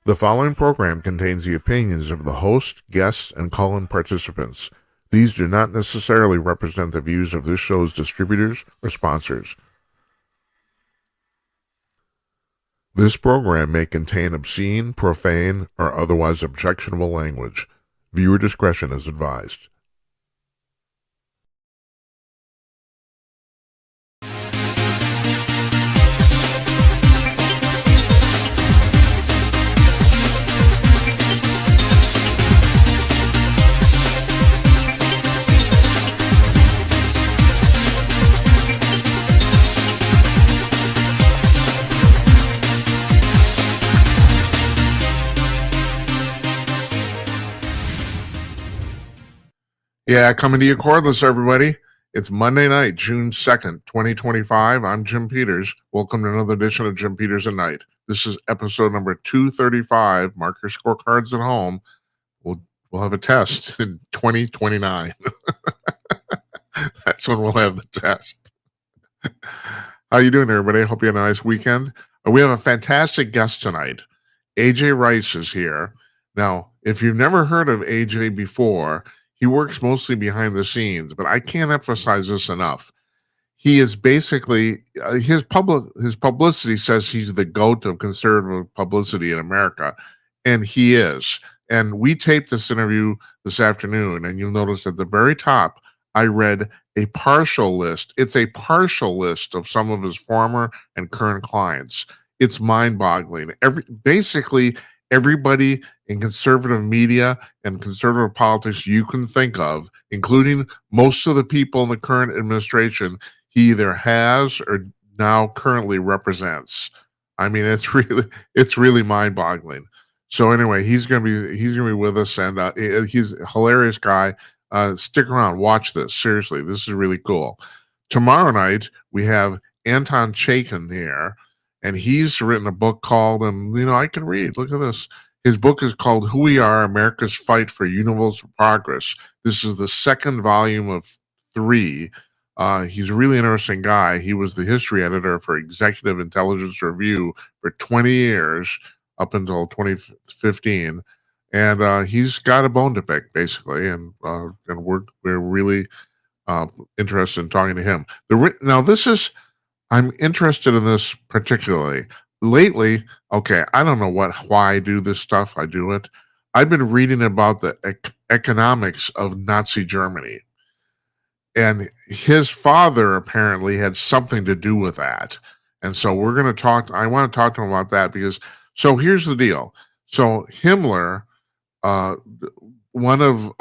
The following program contains the opinions of the host, guests, and call-in participants. These do not necessarily represent the views of this show's distributors or sponsors. This program may contain obscene, profane, or otherwise objectionable language. Viewer discretion is advised. Yeah, coming to you cordless, everybody. It's Monday night, June 2nd, 2025. I'm Jim Peters. Welcome to another edition of Jim Peters at Night. This is episode number 235. Mark your scorecards at home. We'll have a test in 2029. That's when we'll have the test. How you doing, everybody? I hope you had a nice weekend. We have a fantastic guest tonight. AJ Rice is here. Now, if you've never heard of AJ before, he works mostly behind the scenes, but I can't emphasize this enough. He is basically his publicity says he's the GOAT of conservative publicity in America, and he is. And we taped this interview this afternoon, and you'll notice at the very top, I read a partial list. It's a partial list of some of his former and current clients. It's mind-boggling. Basically, everybody in conservative media and conservative politics you can think of, including most of the people in the current administration, he either has or now currently represents. I mean, it's really mind-boggling. So anyway, he's gonna be with us, and he's a hilarious guy. Stick around, watch this. Seriously, this is really cool. Tomorrow night we have Anton Chaikin here, and he's written a book called, I can read. Look at this. His book is called Who We Are, America's Fight for Universal Progress. This is the second volume of 3. He's a really interesting guy. He was the history editor for Executive Intelligence Review for 20 years, up until 2015. And he's got a bone to pick, basically, and we're really interested in talking to him. I'm interested in this particularly. Lately, okay, I don't know why I do this stuff. I do it. I've been reading about the economics of Nazi Germany. And his father apparently had something to do with that. And so we're going to talk. I want to talk to him about that because, so here's the deal. So Himmler, one of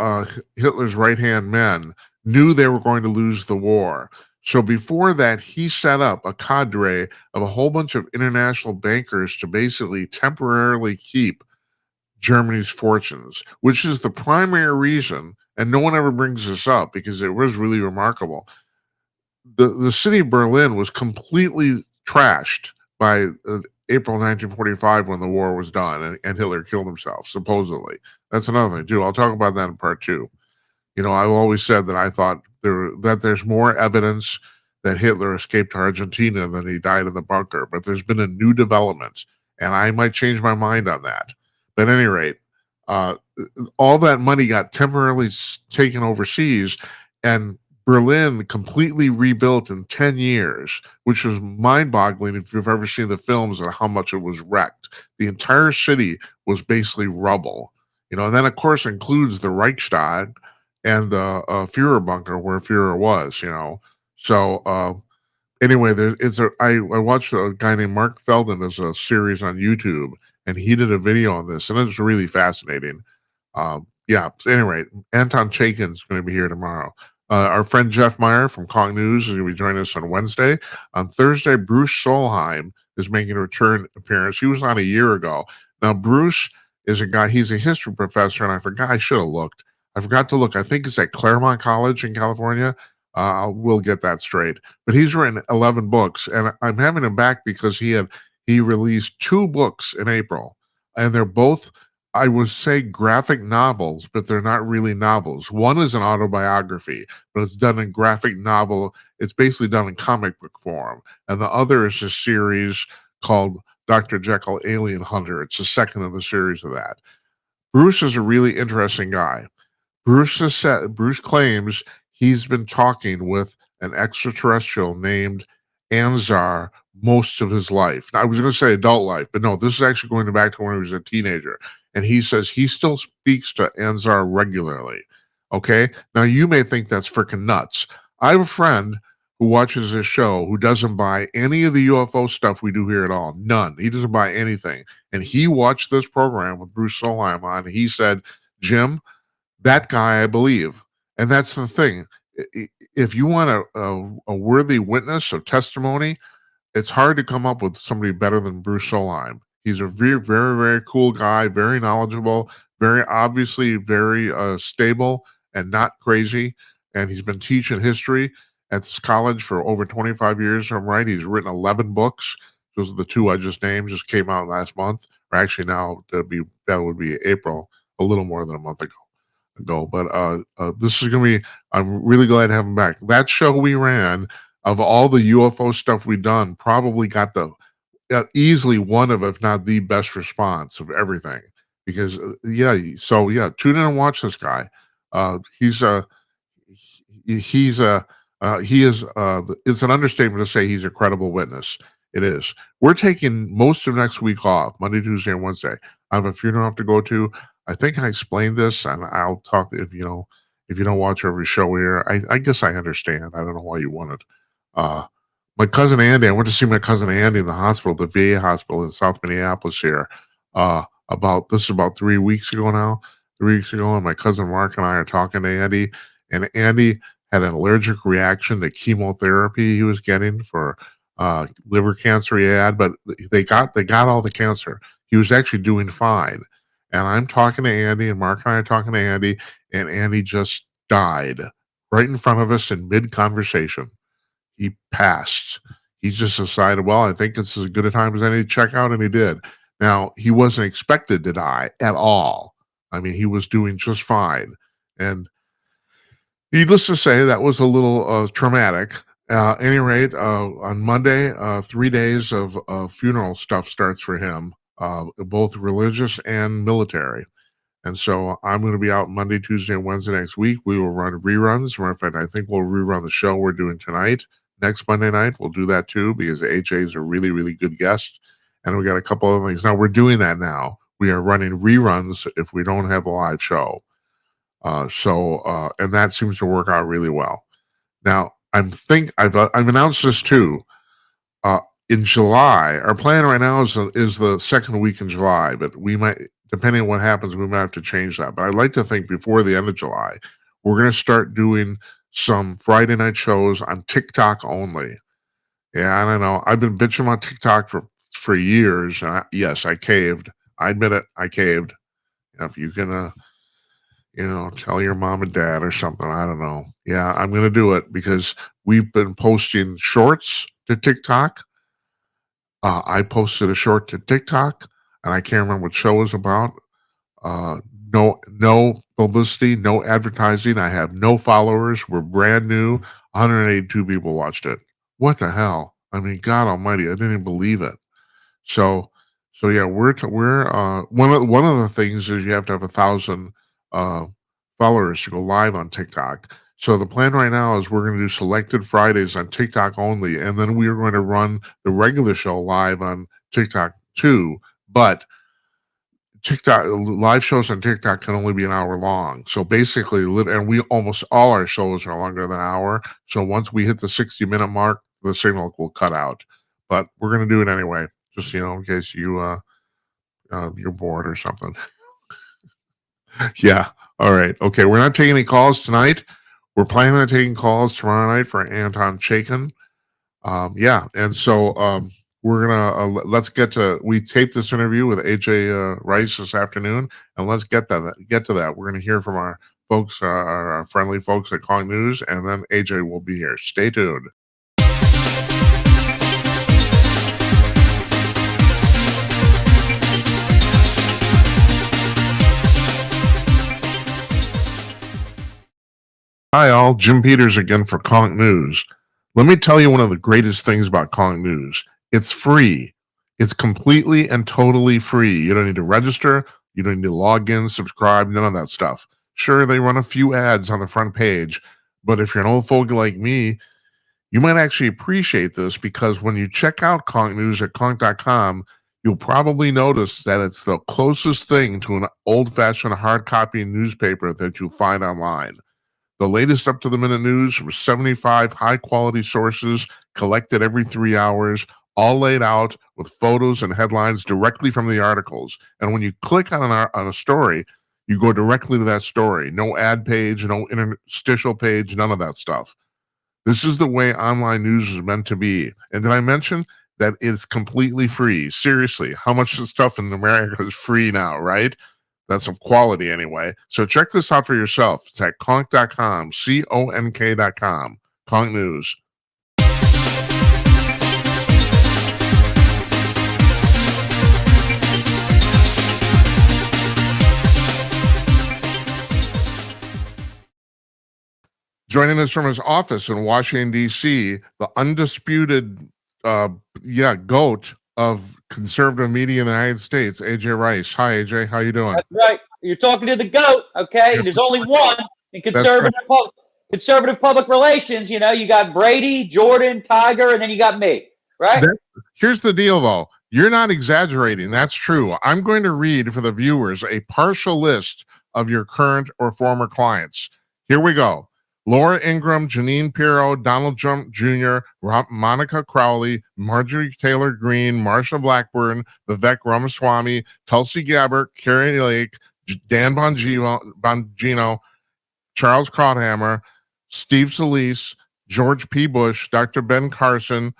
Hitler's right-hand men, knew they were going to lose the war. So before that, he set up a cadre of a whole bunch of international bankers to basically temporarily keep Germany's fortunes, which is the primary reason, and no one ever brings this up because it was really remarkable. The city of Berlin was completely trashed by April 1945 when the war was done and Hitler killed himself, supposedly. That's another thing, too. I'll talk about that in part 2. I've always said that I thought there's more evidence that Hitler escaped to Argentina than he died in the bunker, but there's been a new development, and I might change my mind on that. But at any rate, all that money got temporarily taken overseas, and Berlin completely rebuilt in 10 years, which was mind-boggling if you've ever seen the films and how much it was wrecked. The entire city was basically rubble, and then, of course, includes the Reichstag and the Führer bunker where Führer was, So anyway, I watched a guy named Mark Feldman as a series on YouTube, and he did a video on this, and it's really fascinating. So anyway, Anton Chaikin's going to be here tomorrow. Our friend Jeff Meyer from Kong News is going to be joining us on Wednesday. On Thursday, Bruce Solheim is making a return appearance. He was on a year ago. Now, Bruce is a guy, he's a history professor, and I should have looked. I forgot to look. I think it's at Claremont College in California. We'll get that straight. But he's written 11 books, and I'm having him back because he released 2 books in April, and they're both, I would say, graphic novels, but they're not really novels. One is an autobiography, but it's done in graphic novel. It's basically done in comic book form. And the other is a series called Dr. Jekyll Alien Hunter. It's the second of the series of that. Bruce is a really interesting guy. Bruce claims he's been talking with an extraterrestrial named Anzar most of his life. Now, I was going to say adult life, but no, this is actually going back to when he was a teenager. And he says he still speaks to Anzar regularly. Okay. Now, you may think that's freaking nuts. I have a friend who watches this show who doesn't buy any of the UFO stuff we do here at all. None. He doesn't buy anything. And he watched this program with Bruce Solheim on. And he said, Jim, that guy I believe. And that's the thing. If you want a worthy witness of testimony, it's hard to come up with somebody better than Bruce Solheim. He's a very, very, very cool guy, very knowledgeable, very obviously very stable and not crazy. And he's been teaching history at this college for over 25 years. I'm right. He's written 11 books. Those are the two I just named, just came out last month. Or actually now that would be April, a little more than a month ago. But this is going to be, I'm really glad to have him back. That show we ran, of all the UFO stuff we've done, probably got the easily one of, if not the best response of everything. Because tune in and watch this guy. He is it's an understatement to say he's a credible witness. It is. We're taking most of next week off, Monday, Tuesday, and Wednesday. I have a funeral I have to go to. I think I explained this, and I'll talk if you don't watch every show here. I guess I understand. I don't know why you want it. My cousin Andy, I went to see my cousin Andy in the hospital, the VA hospital in South Minneapolis here. About 3 weeks ago now. 3 weeks ago, and my cousin Mark and I are talking to Andy, and Andy had an allergic reaction to chemotherapy he was getting for liver cancer he had, but they got all the cancer. He was actually doing fine. And I'm talking to Andy, and Mark and I are talking to Andy, and Andy just died right in front of us in mid-conversation. He passed. He just decided, well, I think it's as good a time as any to check out, and he did. Now, he wasn't expected to die at all. I mean, he was doing just fine. And needless to say, that was a little traumatic. At any rate, on Monday, 3 days of funeral stuff starts for him. Both religious and military. And so I'm going to be out Monday, Tuesday, and Wednesday next week. We will run reruns. As a matter of fact, I think we'll rerun the show we're doing tonight. Next Monday night, we'll do that too, because AJ is a really, really good guest. And we got a couple other things. Now, we're doing that now. We are running reruns if we don't have a live show. And that seems to work out really well. Now, I've announced this too. In July, our plan right now is the second week in July, but we might, depending on what happens, we might have to change that. But I'd like to think before the end of July, we're going to start doing some Friday night shows on TikTok only. Yeah, I don't know. I've been bitching on TikTok for years. And yes, I caved. I admit it. I caved. If you can, tell your mom and dad or something, I don't know. Yeah, I'm going to do it because we've been posting shorts to TikTok. I posted a short to TikTok, and I can't remember what show it was about. No publicity, no advertising. I have no followers. We're brand new. 182 people watched it. What the hell? I mean, God Almighty, I didn't even believe it. So yeah, we're one of the things is you have to have 1,000 followers to go live on TikTok. So the plan right now is we're going to do selected Fridays on TikTok only, and then we are going to run the regular show live on TikTok too. But TikTok live shows on TikTok can only be an hour long. So basically, and we almost all our shows are longer than an hour. So once we hit the 60-minute mark, the signal will cut out. But we're going to do it anyway, just in case you're bored or something. Yeah. All right. Okay. We're not taking any calls tonight. We're planning on taking calls tomorrow night for Anton Chaikin. And so we're gonna we taped this interview with AJ Rice this afternoon, and let's get to that. We're gonna hear from our folks, our friendly folks at Kong News, and then AJ will be here. Stay tuned. Hi all, Jim Peters again for Kong News. Let me tell you one of the greatest things about Kong News. It's free. It's completely and totally free. You don't need to register. You don't need to log in, subscribe, none of that stuff. Sure, they run a few ads on the front page, but if you're an old fogey like me, you might actually appreciate this because when you check out Conk News at conk.com, you'll probably notice that it's the closest thing to an old-fashioned hard copy newspaper that you'll find online. The latest up-to-the-minute news from 75 high-quality sources collected every 3 hours, all laid out with photos and headlines directly from the articles. And when you click on a story, you go directly to that story. No ad page, no interstitial page, none of that stuff. This is the way online news is meant to be. And did I mention that it's completely free? Seriously, how much of stuff in America is free now, right? That's of quality anyway. So check this out for yourself. It's at conk.com, conk.com, Conk News. Joining us from his office in Washington, D.C., the undisputed goat of conservative media in the United States, AJ Rice. Hi, AJ. How you doing? That's right. You're talking to the GOAT, okay? Yeah. There's only one in conservative public relations. You know, you got Brady, Jordan, Tiger, and then you got me, right? Here's the deal, though. You're not exaggerating. That's true. I'm going to read for the viewers a partial list of your current or former clients. Here we go. Laura Ingraham, Janine Pirro, Donald Trump Jr., Monica Crowley, Marjorie Taylor Greene, Marsha Blackburn, Vivek Ramaswamy, Tulsi Gabbard, Carrie Lake, Dan Bongino, Charles Krauthammer, Steve Solis, George P. Bush, Dr. Ben Carson,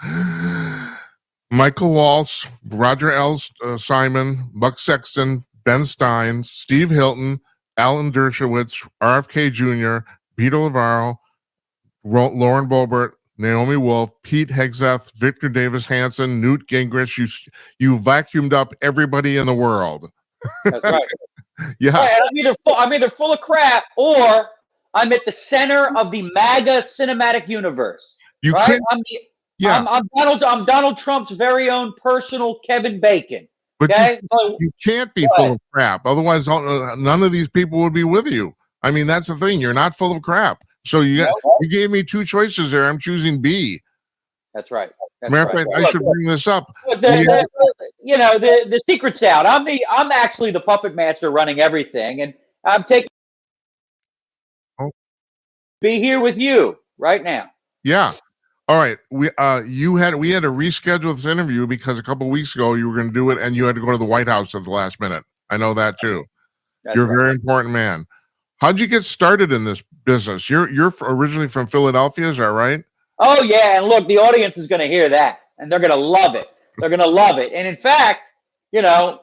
Michael Waltz, Roger L. Simon, Buck Sexton, Ben Stein, Steve Hilton, Alan Dershowitz, RFK Jr., Peter Navarro, Lauren Boebert, Naomi Wolf, Pete Hegseth, Victor Davis Hanson, Newt Gingrich. You vacuumed up everybody in the world. That's right. Yeah. Right, and I'm either full of crap or I'm at the center of the MAGA cinematic universe. You right? I'm Donald Trump's very own personal Kevin Bacon. But okay? you can't be full of crap. Otherwise, none of these people would be with you. I mean, that's the thing. You're not full of crap. So you gave me two choices there. I'm choosing B. That's right. Matter of fact, I should bring this up. The secret's out. I'm actually the puppet master running everything, and I'm taking be here with you right now. Yeah. All right. We had to reschedule this interview because a couple of weeks ago you were going to do it, and you had to go to the White House at the last minute. I know that too. You're a very important man. How'd you get started in this business? You're originally from Philadelphia, is that right? Oh yeah, and look, the audience is going to hear that, and they're going to love it. They're going to love it. And in fact, you're going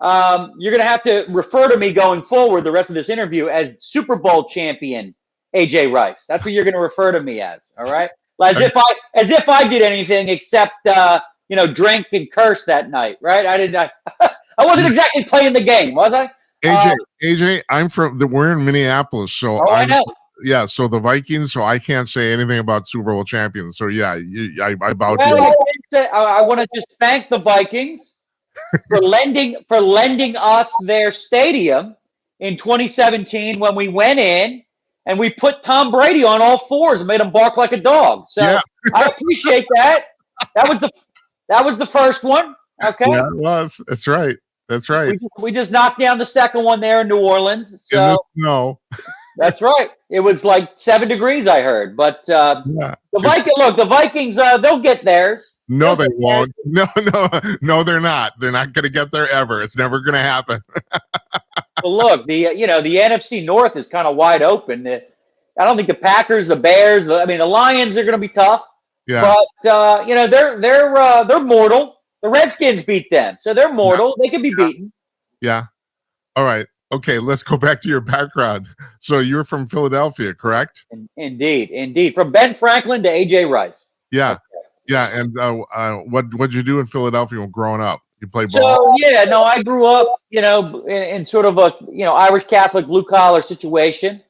to have to refer to me going forward the rest of this interview as Super Bowl champion AJ Rice. That's what you're going to refer to me as. All right, as if I did anything except drink and curse that night. Right? I wasn't exactly playing the game, was I? AJ, we're in Minneapolis, so I know. Yeah, so the Vikings, so I can't say anything about Super Bowl champions. So yeah, I bow to you. I want to just thank the Vikings for lending us their stadium in 2017 when we went in and we put Tom Brady on all fours and made him bark like a dog. So yeah. I appreciate that. That was the first one. Okay. Yeah, it was. That's right. That's right. We just knocked down the second one there in New Orleans. So no. That's right. It was like 7 degrees, I heard. But the Vikings, they'll get theirs. No, they won't. No, they're not. They're not going to get there ever. It's never going to happen. Well, look, the NFC North is kind of wide open. I don't think the Packers, the Bears, the Lions are going to be tough. Yeah. But they're mortal. The Redskins beat them, so they're mortal. They can be beaten. Yeah. All right. Okay, let's go back to your background. So you're from Philadelphia, correct? Indeed. From Ben Franklin to AJ Rice. Yeah. Okay. Yeah. And what'd you do in Philadelphia growing up? You play ball? So yeah, no, I grew up, in sort of a Irish Catholic blue collar situation.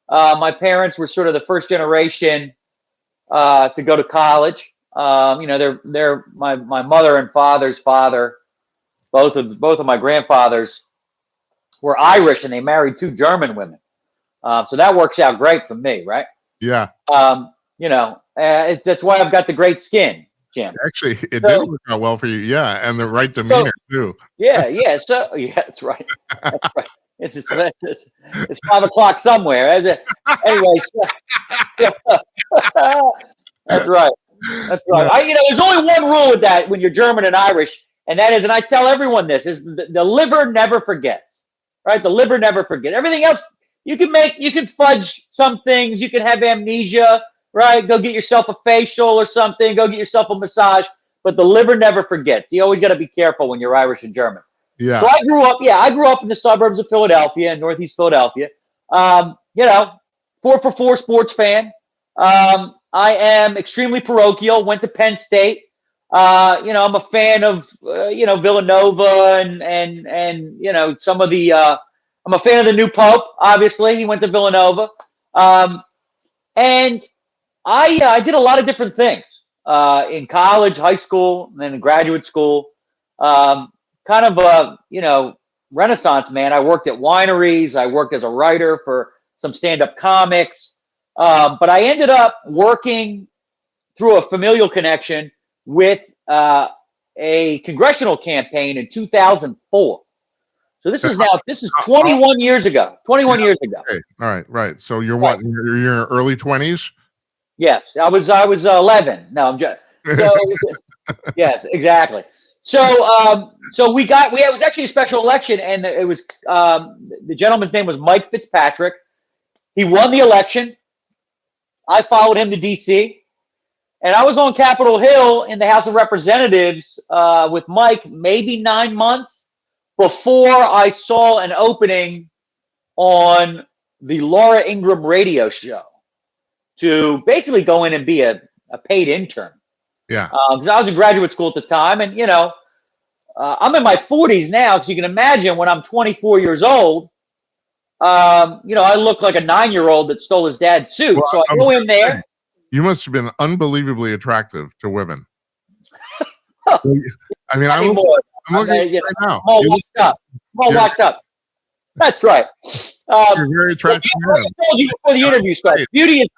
My parents were sort of the first generation to go to college. They're my mother and father's father. Both of my grandfathers were Irish, and they married two German women. So that works out great for me, right? Yeah. That's why I've got the great skin, Jim. Actually, it did work out well for you. Yeah, and the right demeanor too. Yeah. So yeah, that's right. That's right. It's 5 o'clock somewhere. Anyway, that's right. That's right. Yeah. There's only one rule with that when you're German and Irish, and that is, and I tell everyone this, is the liver never forgets, right? The liver never forgets. Everything else, you can fudge some things. You can have amnesia, right? Go get yourself a facial or something. Go get yourself a massage. But the liver never forgets. You always got to be careful when you're Irish and German. Yeah. So I grew up in the suburbs of Philadelphia, in Northeast Philadelphia. 4-for-4 sports fan. I am extremely parochial. Went to Penn State. I'm a fan of Villanova and some of the. I'm a fan of the new Pope. Obviously, he went to Villanova, and I did a lot of different things in college, high school, and then in graduate school. Kind of a Renaissance man. I worked at wineries. I worked as a writer for some stand-up comics. But I ended up working through a familial connection with a congressional campaign in 2004. So this is 21 years ago. 21 years ago. Okay. All right. Right. So you're what? You're in your early 20s? Yes, I was 11. No, I'm just. So yes, exactly. So it was actually a special election, and it was the gentleman's name was Mike Fitzpatrick. He won the election. I followed him to D.C., and I was on Capitol Hill in the House of Representatives with Mike maybe 9 months before I saw an opening on the Laura Ingraham radio show to basically go in and be a paid intern. Yeah. Because I was in graduate school at the time, and I'm in my 40s now. Because you can imagine when I'm 24 years old, I look like a 9-year-old that stole his dad's suit. Well, so I go in there. You must have been unbelievably attractive to women. I mean, I'm looking at you right now. I'm all washed up. That's right. You're very attractive. I told you before the interview started. Beauty is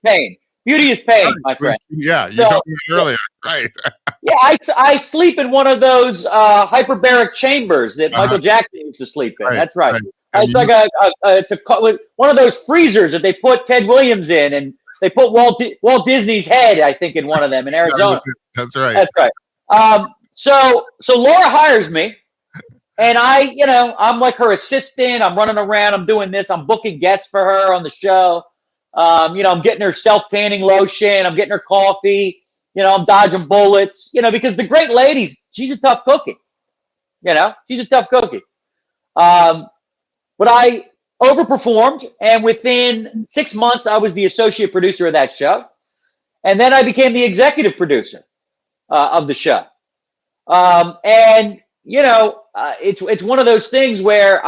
pain. Beauty is pain, my friend. Yeah, you told me earlier, right? Yeah, I sleep in one of those hyperbaric chambers that Michael Jackson used to sleep in. Right, that's right. It's like one of those freezers that they put Ted Williams in, and they put Walt Disney's head, I think, in one of them in Arizona. That's right. That's right. So Laura hires me, and I'm like her assistant. I'm running around. I'm doing this. I'm booking guests for her on the show. I'm getting her self-tanning lotion. I'm getting her coffee. I'm dodging bullets, because the great ladies, she's a tough cookie. She's a tough cookie. But I overperformed, and within 6 months, I was the associate producer of that show. And then I became the executive producer of the show. It's one of those things where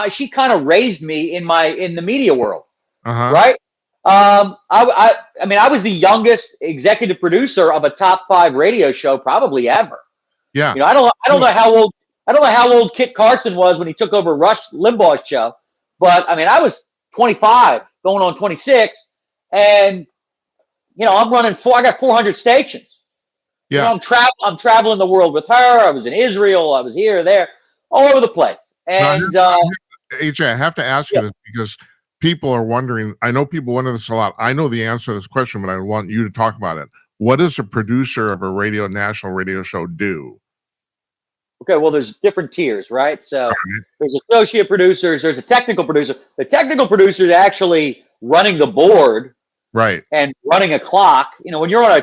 she kind of raised me in the media world. Right. I was the youngest executive producer of a top 5 radio show probably ever. Yeah. I don't know how old Kit Carson was when he took over Rush Limbaugh's show, but I was 25 going on 26, and I'm running I got 400 stations. Yeah. I'm traveling the world with her. I was in Israel. I was here, there, all over the place. And AJ, I have to ask you this because people are wondering. I know people wonder this a lot. I know the answer to this question, but I want you to talk about it. What does a producer of a national radio show do? Okay, well, there's different tiers, right? So there's associate producers, there's a technical producer. The technical producer is actually running the board, right, and running a clock. When you're on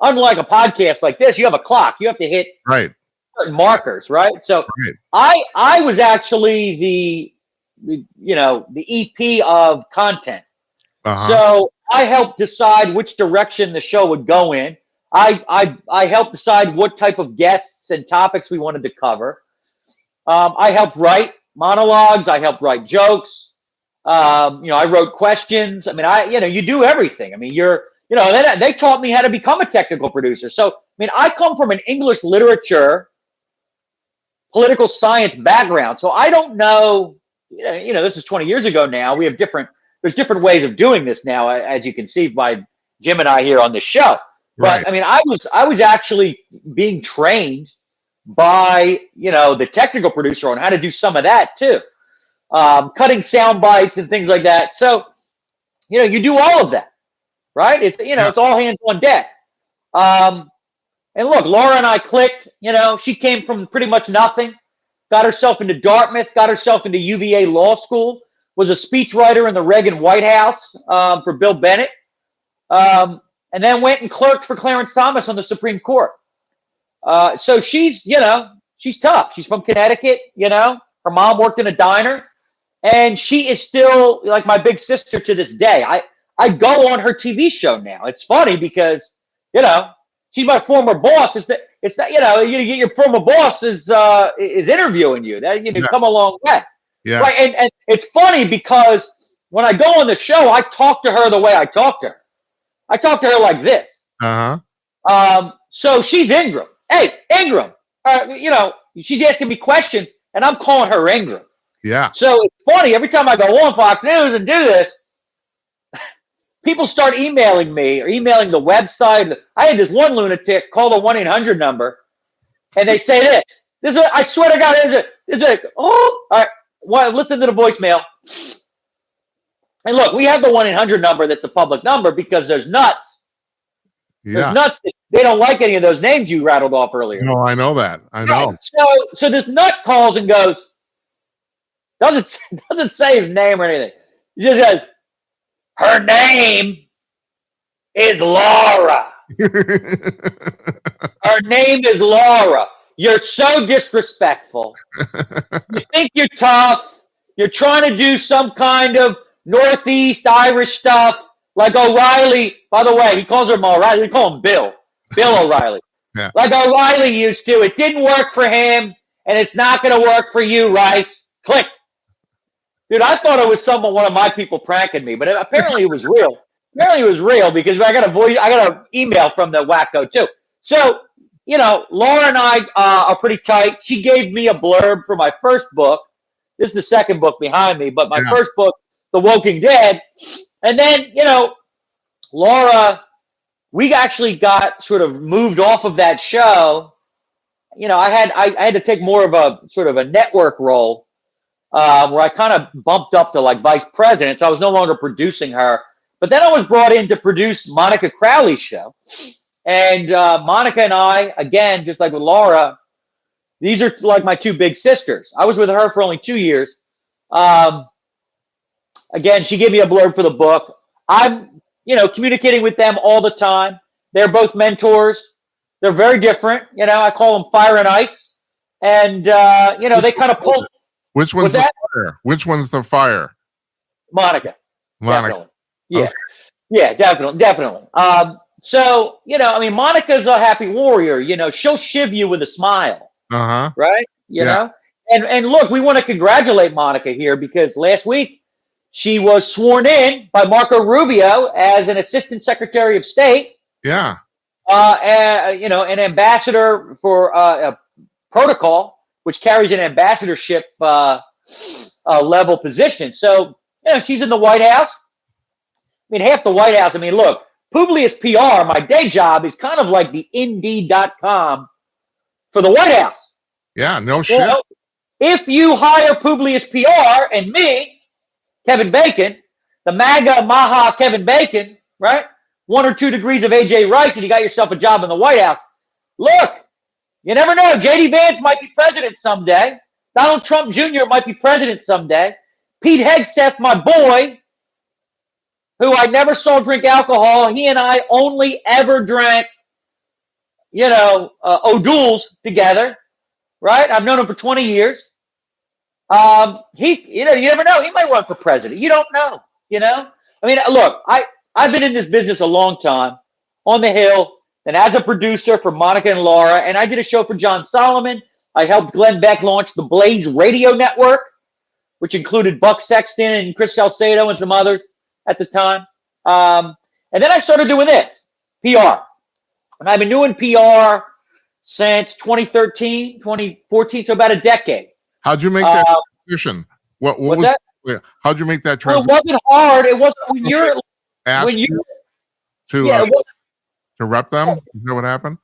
unlike a podcast like this, you have a clock. You have to hit certain markers, right? So I was actually the EP of content. So I helped decide which direction the show would go in. I helped decide what type of guests and topics we wanted to cover. I helped write monologues. I helped write jokes. I wrote questions. You do everything. then they taught me how to become a technical producer. So, I mean, I come from an English literature, political science background. So I don't know, this is 20 years ago now. There's different ways of doing this now, as you can see by Jim and I here on this show. Right. But I mean, I was actually being trained by, the technical producer on how to do some of that too. Cutting sound bites and things like that. So, you do all of that, right? It's, it's all hands on deck. And look, Laura and I clicked, she came from pretty much nothing, got herself into Dartmouth, got herself into UVA Law School, was a speechwriter in the Reagan White House for Bill Bennett, and then went and clerked for Clarence Thomas on the Supreme Court. So she's tough. She's from Connecticut, her mom worked in a diner, and she is still like my big sister to this day. I go on her TV show now. It's funny because, she's my former boss. It's that your former boss is interviewing you. That come a long way. Yeah. Right. And it's funny because when I go on the show, I talk to her the way I talk to her. I talk to her like this. So she's Ingram. Hey, Ingram. She's asking me questions, and I'm calling her Ingram. Yeah. So it's funny. Every time I go on Fox News and do this, people start emailing me or emailing the website. I had this one lunatic call the 1-800 number, and they say this. I swear to God, all right. Well, listen to the voicemail. And look, we have the 1-800 number that's a public number because there's nuts. Yeah. There's nuts that they don't like any of those names you rattled off earlier. No, I know that. I know. So this nut calls and goes, doesn't say his name or anything. He just says, her name is Laura. Her name is Laura. You're so disrespectful. You think you're tough. You're trying to do some kind of Northeast Irish stuff like O'Reilly. By the way, he calls him O'Reilly. We call him Bill. Bill O'Reilly. Yeah. Like O'Reilly used to. It didn't work for him, and it's not going to work for you, Rice. Click. Dude, I thought it was one of my people pranking me, but apparently it was real. Apparently it was real because I got an email from the wacko too. So, Laura and I are pretty tight. She gave me a blurb for my first book. This is the second book behind me, but my first book, The Woking Dead. And then, Laura, we actually got sort of moved off of that show. I had to take more of a sort of a network role where I kind of bumped up to like vice president. So I was no longer producing her. But then I was brought in to produce Monica Crowley's show. And Monica and I, again, just like with Laura, these are like my two big sisters. I was with her for only 2 years. Again, she gave me a blurb for the book. I'm, communicating with them all the time. They're both mentors. They're very different. I call them fire and ice. And, they kind of pull. Which one's the fire? Which one's the fire? Monica. Monica. Yeah. Okay. Yeah, definitely. So, Monica's a happy warrior. She'll shiv you with a smile. Uh-huh. Right? You know? And look, we want to congratulate Monica here because last week she was sworn in by Marco Rubio as an assistant secretary of state. Yeah. An ambassador for a protocol, which carries an ambassadorship level position. So, she's in the White House. Half the White House. Look, Publius PR, my day job, is kind of like the Indeed.com for the White House. Yeah, no shit. If you hire Publius PR and me, Kevin Bacon, the MAGA Maha Kevin Bacon, right? 1 or 2 degrees of AJ Rice, and you got yourself a job in the White House. Look, you never know. J.D. Vance might be president someday. Donald Trump Jr. might be president someday. Pete Hegseth, my boy, who I never saw drink alcohol. He and I only ever drank, O'Doul's together, right? I've known him for 20 years. You never know. He might run for president. You don't know, Look, I've been in this business a long time, on the Hill, and as a producer for Monica and Laura, and I did a show for John Solomon. I helped Glenn Beck launch the Blaze Radio Network, which included Buck Sexton and Chris Salcedo and some others at the time. And then I started doing this, PR. And I've been doing PR since 2013, 2014, so about a decade. How'd you make that transition? What What's was that? How'd you make that Well, transition? it wasn't hard. It wasn't when you're Ask you to yeah, it wasn't, to rep them? Is that what happened?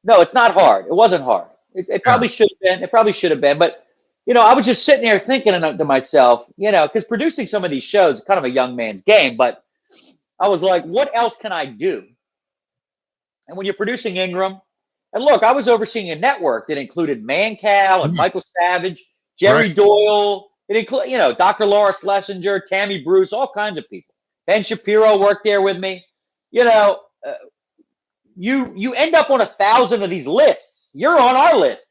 no, it's not hard. It wasn't hard. It probably should have been. It probably should have been. But, you know, I was just sitting there thinking to myself, you know, because producing some of these shows is kind of a young man's game. But I was like, what else can I do? And when you're producing Ingram, and look, I was overseeing a network that included Mancow and Michael Savage, Jerry Doyle. It included, you know, Dr. Laura Schlesinger, Tammy Bruce, all kinds of people. Ben Shapiro worked there with me. You know, you end up on 1,000 of these lists. You're on our list.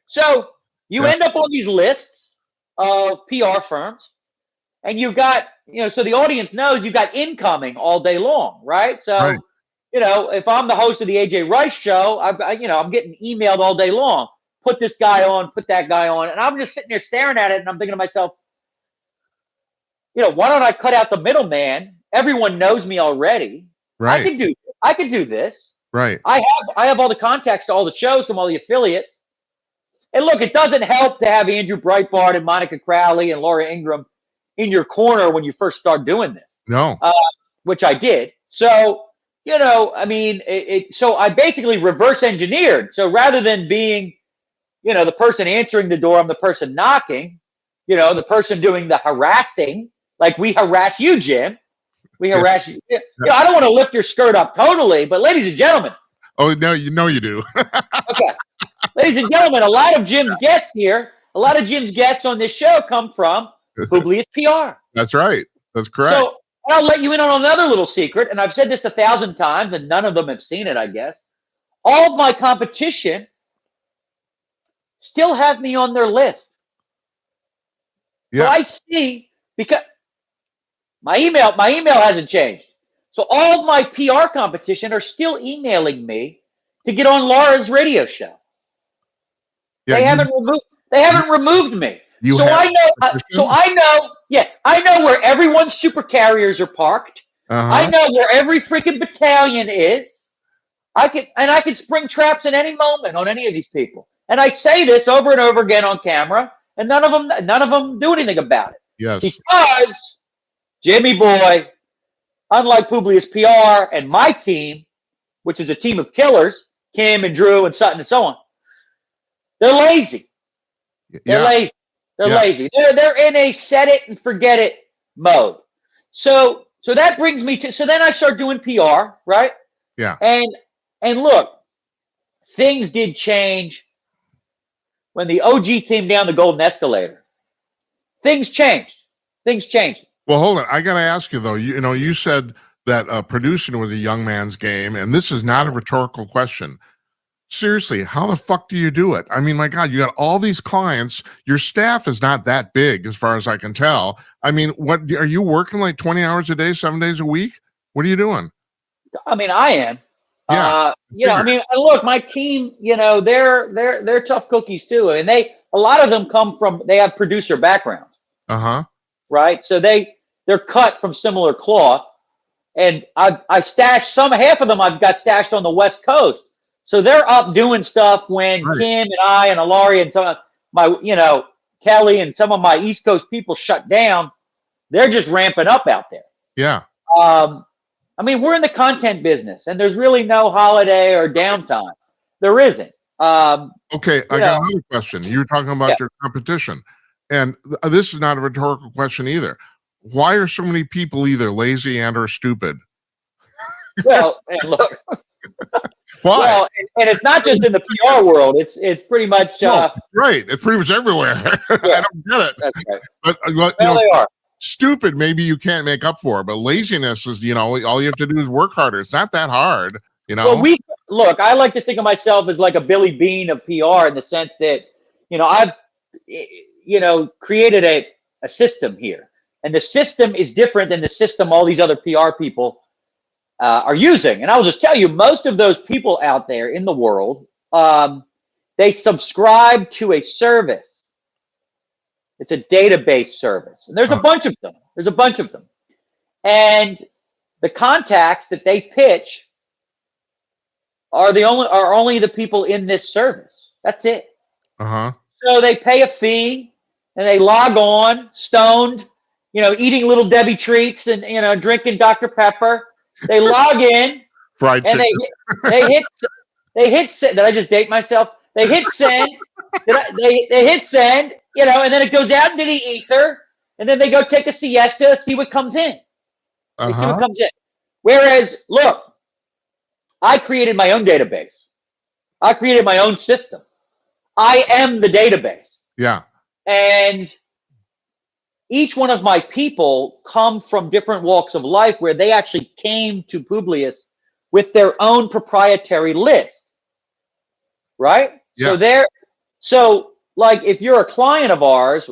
So you end up on these lists of PR firms, and you've got, you know, so the audience knows you've got incoming all day long, right? So, you know, if I'm the host of the AJ Rice show, I'm getting emailed all day long. Put this guy on, put that guy on. And I'm just sitting there staring at it, and I'm thinking to myself, you know, why don't I cut out the middleman? Everyone knows me already. Right. I can do this. Right. I have all the contacts to all the shows from all the affiliates. And look, it doesn't help to have Andrew Breitbart and Monica Crowley and Laura Ingraham in your corner when you first start doing this. No. Which I did. So, you know, I mean, so I basically reverse engineered. So rather than being, you know, the person answering the door, I'm the person knocking, you know, the person doing the harassing, like we harass you, Jim. We harass you. You know, I don't want to lift your skirt up totally, but ladies and gentlemen. Oh, no, you do. Okay. Ladies and gentlemen, a lot of Jim's guests here, a lot of Jim's guests on this show come from publicist PR. That's right. That's correct. So I'll let you in on another little secret, and I've said this 1,000 times, and none of them have seen it, I guess. All of my competition still have me on their list. Yeah. So I see, because my email hasn't changed. So all of my PR competition are still emailing me to get on Laura's radio show. Yeah, they haven't removed me. I know where everyone's super carriers are parked. I know where every freaking battalion is. I can spring traps at any moment on any of these people. And I say this over and over again on camera, and none of them do anything about it. Yes. Because Jimmy Boy, unlike Publius PR and my team, which is a team of killers, Kim and Drew and Sutton and so on, they're lazy. They're lazy. They're lazy. They're in a set it and forget it mode. So that brings me to, so then I start doing PR, right? Yeah. And look, things did change when the OG came down the Golden Escalator. Things changed. Well, hold on. I got to ask you though. You said that producing was a young man's game, and this is not a rhetorical question. Seriously, how the fuck do you do it? I mean, my God, you got all these clients. Your staff is not that big, as far as I can tell. I mean, what are you working like 20 hours a day, 7 days a week? What are you doing? I mean, I am. Yeah. I mean, look, my team, they're tough cookies too. And a lot of them they have producer backgrounds. Right. So they're cut from similar cloth. And I stashed half of them I've got stashed on the West Coast. So they're up doing stuff when Kim and I and Alaria and some of my, Kelly and some of my East Coast people shut down. They're just ramping up out there. Yeah. I mean, we're in the content business, and there's really no holiday or downtime. There isn't. Okay, I got another question. You were talking about your competition, and this is not a rhetorical question either. Why are so many people either lazy and or stupid? Well, and look. Why? Well, and it's not just in the PR world. It's pretty much right. It's pretty much everywhere. I don't get it. That's right. But they are. Stupid, maybe you can't make up for, but laziness is, all you have to do is work harder. It's not that hard, Well, look, I like to think of myself as like a Billy Bean of PR in the sense that, I've, created a system here, and the system is different than the system all these other PR people are using. And I'll just tell you, most of those people out there in the world, they subscribe to a service. It's a database service. And there's a bunch of them. And the contacts that they pitch are only the people in this service. That's it. Uh-huh. So they pay a fee and they log on, stoned, eating Little Debbie treats and drinking Dr. Pepper. They log in Fried and chicken. they hit send. Did I just date myself? They hit send. They hit send, and then it goes out into the ether, and then they go take a siesta, see what comes in. They see what comes in. Whereas, look, I created my own database. I created my own system. I am the database. Yeah. And each one of my people come from different walks of life where they actually came to Publius with their own proprietary list. Right? Yeah. So like if you're a client of ours,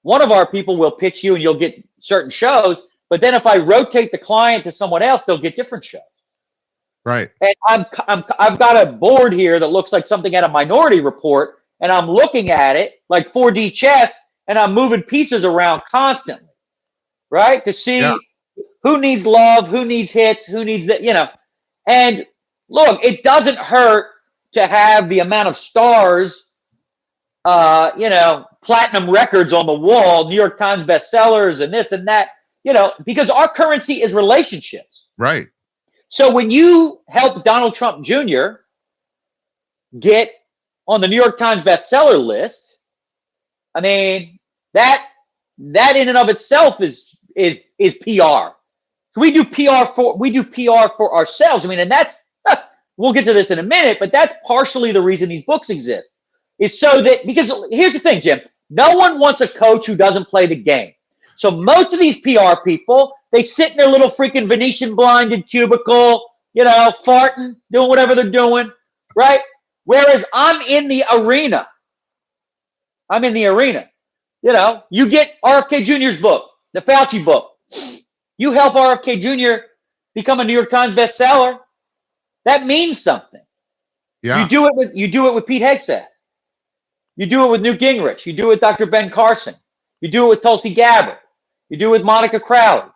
one of our people will pitch you and you'll get certain shows, but then if I rotate the client to someone else, they'll get different shows. Right. And I've got a board here that looks like something out of Minority Report, and I'm looking at it like 4D chess, and I'm moving pieces around constantly, right? To see who needs love, who needs hits, who needs that, And look, it doesn't hurt to have the amount of stars, platinum records on the wall, New York Times bestsellers, and this and that, because our currency is relationships. Right. So when you help Donald Trump Jr. get on the New York Times bestseller list, I mean, that in and of itself is PR. We do PR for ourselves. I mean, and that's we'll get to this in a minute, but that's partially the reason these books exist. Is so that, because here's the thing, Jim, no one wants a coach who doesn't play the game. So most of these PR people, they sit in their little freaking Venetian blinded cubicle, farting, doing whatever they're doing, right? Whereas I'm in the arena. You get RFK Jr.'s book, the Fauci book. You help RFK Jr. become a New York Times bestseller. That means something. Yeah. You do it with Pete Hegseth. You do it with Newt Gingrich. You do it with Dr. Ben Carson. You do it with Tulsi Gabbard. You do it with Monica Crowley.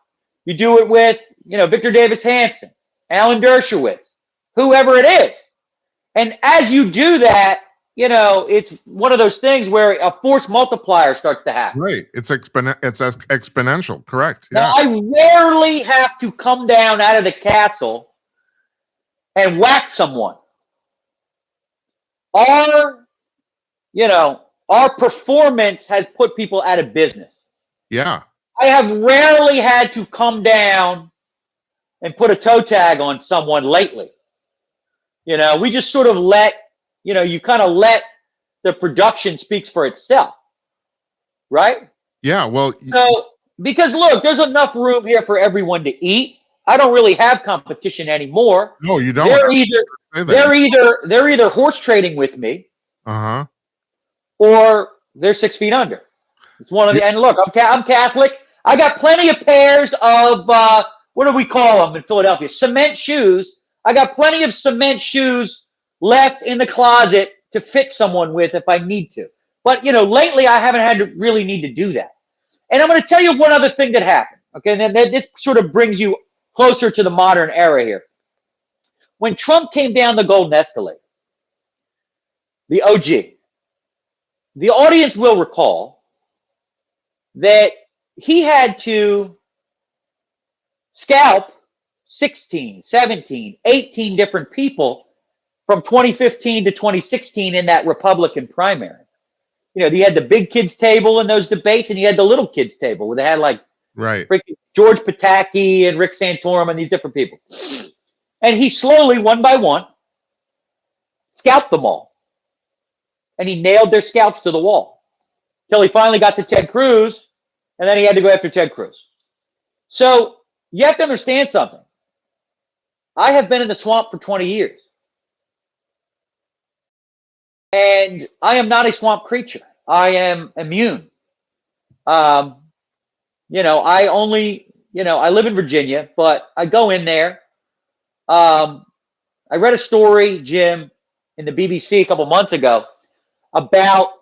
You do it with, Victor Davis Hanson, Alan Dershowitz, whoever it is. And as you do that, it's one of those things where a force multiplier starts to happen. Right. It's exponential. Correct. Yeah. Now, I rarely have to come down out of the castle and whack someone. Our performance has put people out of business. Yeah. I have rarely had to come down and put a toe tag on someone lately. We just sort of let the production speaks for itself. Right? Yeah. Well, so because look, there's enough room here for everyone to eat. I don't really have competition anymore. No, you don't. They're either horse trading with me. Uh-huh. Or they're 6 feet under. It's one of the. And look, I'm Catholic. I got plenty of pairs of what do we call them in Philadelphia? Cement shoes. I got plenty of cement shoes left in the closet to fit someone with if I need to. But lately I haven't had to really need to do that. And I'm going to tell you one other thing that happened. Okay, and then this sort of brings you closer to the modern era here. When Trump came down the golden escalator, the OG. The audience will recall that he had to scalp 16, 17, 18 different people from 2015 to 2016 in that Republican primary. He had the big kids table in those debates, and he had the little kids table where they had like George Pataki and Rick Santorum and these different people. And he slowly, one by one, scalped them all. And he nailed their scalps to the wall till he finally got to Ted Cruz, and then he had to go after Ted Cruz. So you have to understand something. I have been in the swamp for 20 years. And I am not a swamp creature. I am immune. I live in Virginia, but I go in there. I read a story, Jim, in the BBC a couple months ago about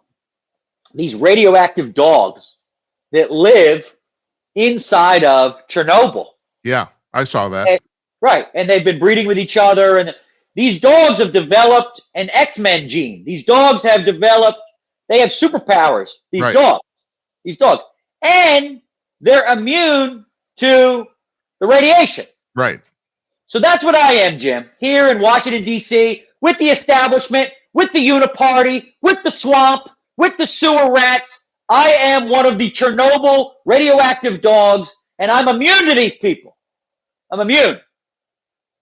these radioactive dogs that live inside of Chernobyl. Yeah, I saw that. And, right. And they've been breeding with each other. And these dogs have developed an X-Men gene. These dogs have developed, they have superpowers, Right. These dogs. And they're immune to the radiation. Right. So that's what I am, Jim, here in Washington, D.C., with the establishment, with the uniparty, with the swamp, with the sewer rats. I am one of the Chernobyl radioactive dogs, and I'm immune to these people. I'm immune.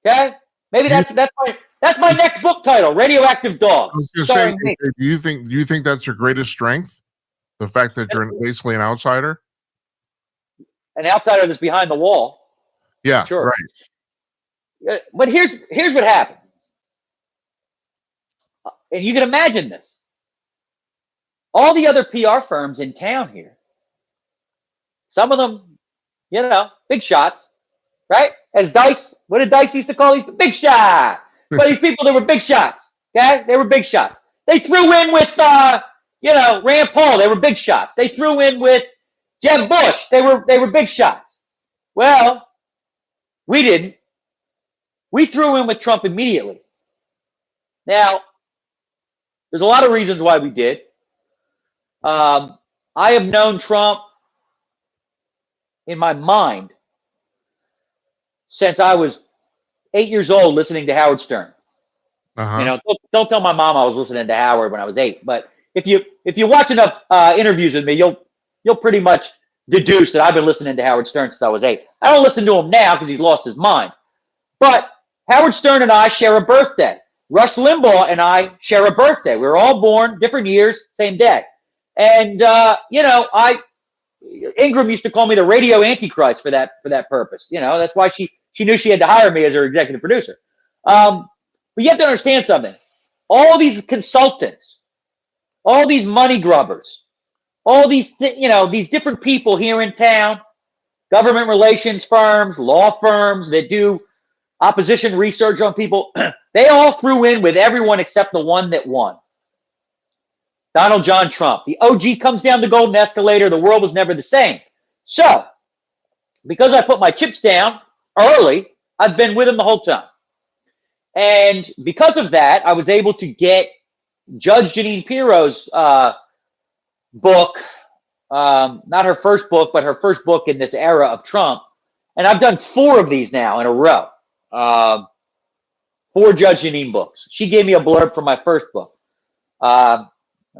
Okay? Maybe that's my next book title, Radioactive Dogs. I was gonna say, do you think that's your greatest strength? The fact that you're basically an outsider? An outsider that's behind the wall. Yeah, sure. Right. But here's what happened. And you can imagine this. All the other PR firms in town here, some of them, big shots, right? As Dice, what did Dice used to call these? Big shot. But these people, they were big shots, okay? They were big shots. They threw in with, Rand Paul. They were big shots. They threw in with Jeb Bush. They were big shots. Well, we didn't. We threw in with Trump immediately. Now, there's a lot of reasons why we did. I have known Trump in my mind since I was 8 years old listening to Howard Stern. Uh-huh. Don't tell my mom I was listening to Howard when I was 8. But if you watch enough interviews with me, you'll pretty much deduce that I've been listening to Howard Stern since I was 8. I don't listen to him now because he's lost his mind. But Howard Stern and I share a birthday. Rush Limbaugh and I share a birthday. We were all born different years, same day. And Ingram used to call me the radio antichrist for that purpose. That's why she knew she had to hire me as her executive producer. But you have to understand something. All these consultants, all these money grubbers, all these these different people here in town, government relations firms, law firms that do opposition research on people, they all threw in with everyone except the one that won. Donald John Trump. The OG comes down the golden escalator. The world was never the same. So, because I put my chips down early, I've been with him the whole time. And because of that, I was able to get Judge Jeanine Pirro's book, not her first book, but her first book in this era of Trump. And I've done 4 of these now in a row. 4 Judge Jeanine books. She gave me a blurb for my first book. I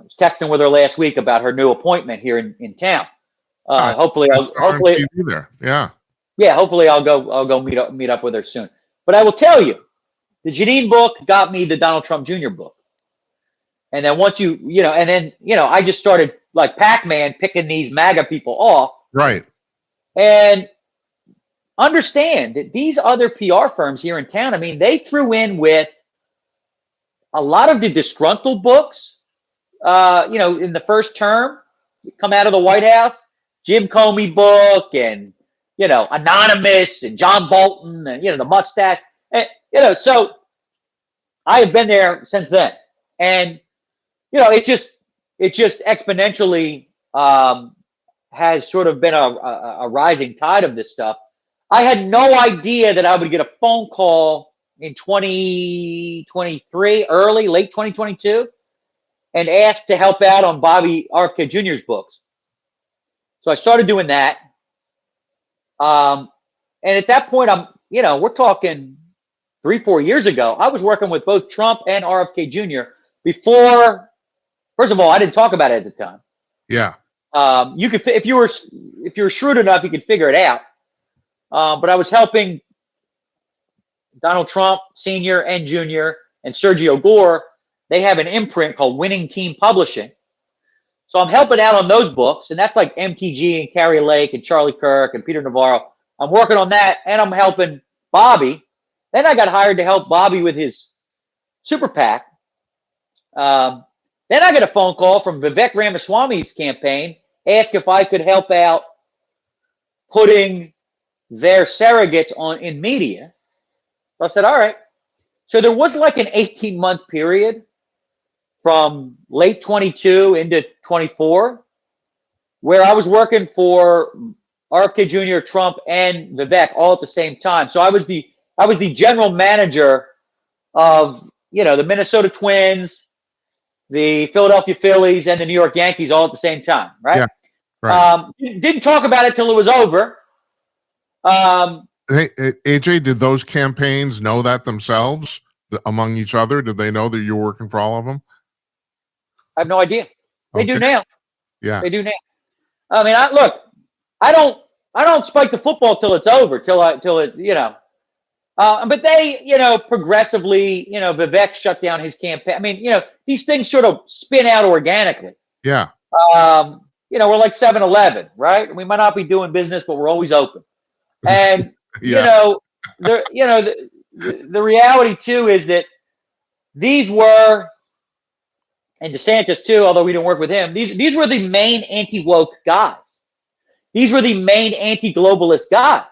was texting with her last week about her new appointment here in town. Hopefully I'll go meet up with her soon. But I will tell you, the Jeanine book got me the Donald Trump Jr. book. And then once I just started like Pac-Man picking these MAGA people off. Right. And understand that these other PR firms here in town, I mean, they threw in with a lot of the disgruntled books, in the first term, come out of the White House, Jim Comey book and, Anonymous and John Bolton and, the mustache. And, so I have been there since then. And, it just exponentially has sort of been a rising tide of this stuff. I had no idea that I would get a phone call in 2023, late 2022, and asked to help out on Bobby RFK Jr.'s books. So I started doing that. And at that point, we're talking 3-4 years ago. I was working with both Trump and RFK Jr. before. First of all, I didn't talk about it at the time. Yeah. You could, if you were shrewd enough, you could figure it out. But I was helping Donald Trump Sr. and Jr. and Sergio Gore. They have an imprint called Winning Team Publishing. So I'm helping out on those books, and that's like MTG and Carrie Lake and Charlie Kirk and Peter Navarro. I'm working on that, and I'm helping Bobby. Then I got hired to help Bobby with his super PAC. Then I got a phone call from Vivek Ramaswamy's campaign, asked if I could help out putting their surrogates in media. So I said, all right. So there was like an 18-month period from late 22 into 24 where I was working for RFK Jr., Trump, and Vivek all at the same time. So I was the general manager of, the Minnesota Twins, the Philadelphia Phillies, and the New York Yankees all at the same time, right? Yeah, right. Didn't talk about it till it was over. Hey, AJ, did those campaigns know that themselves among each other? Did they know that you were working for all of them? I have no idea. They do now. Yeah. They do now. I mean, I don't spike the football till it's over, till it. But they, progressively, Vivek shut down his campaign. I mean, these things sort of spin out organically. Yeah. We're like 7-Eleven, right? We might not be doing business, but we're always open. And Yeah. the reality too is that these were, and DeSantis too, although we didn't work with him, these were the main anti-woke guys. These were the main anti-globalist guys.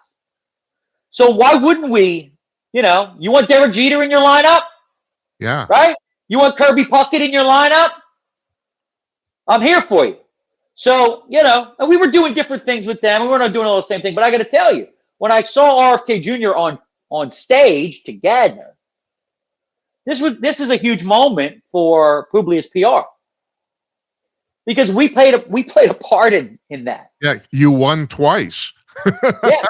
So why wouldn't we, you want Derek Jeter in your lineup? Yeah. Right? You want Kirby Puckett in your lineup? I'm here for you. So, and we were doing different things with them. We were not doing all the same thing. But I got to tell you, when I saw RFK Jr. on stage together, this is a huge moment for Publius PR. Because we played a part in that. Yeah, you won twice. Yeah,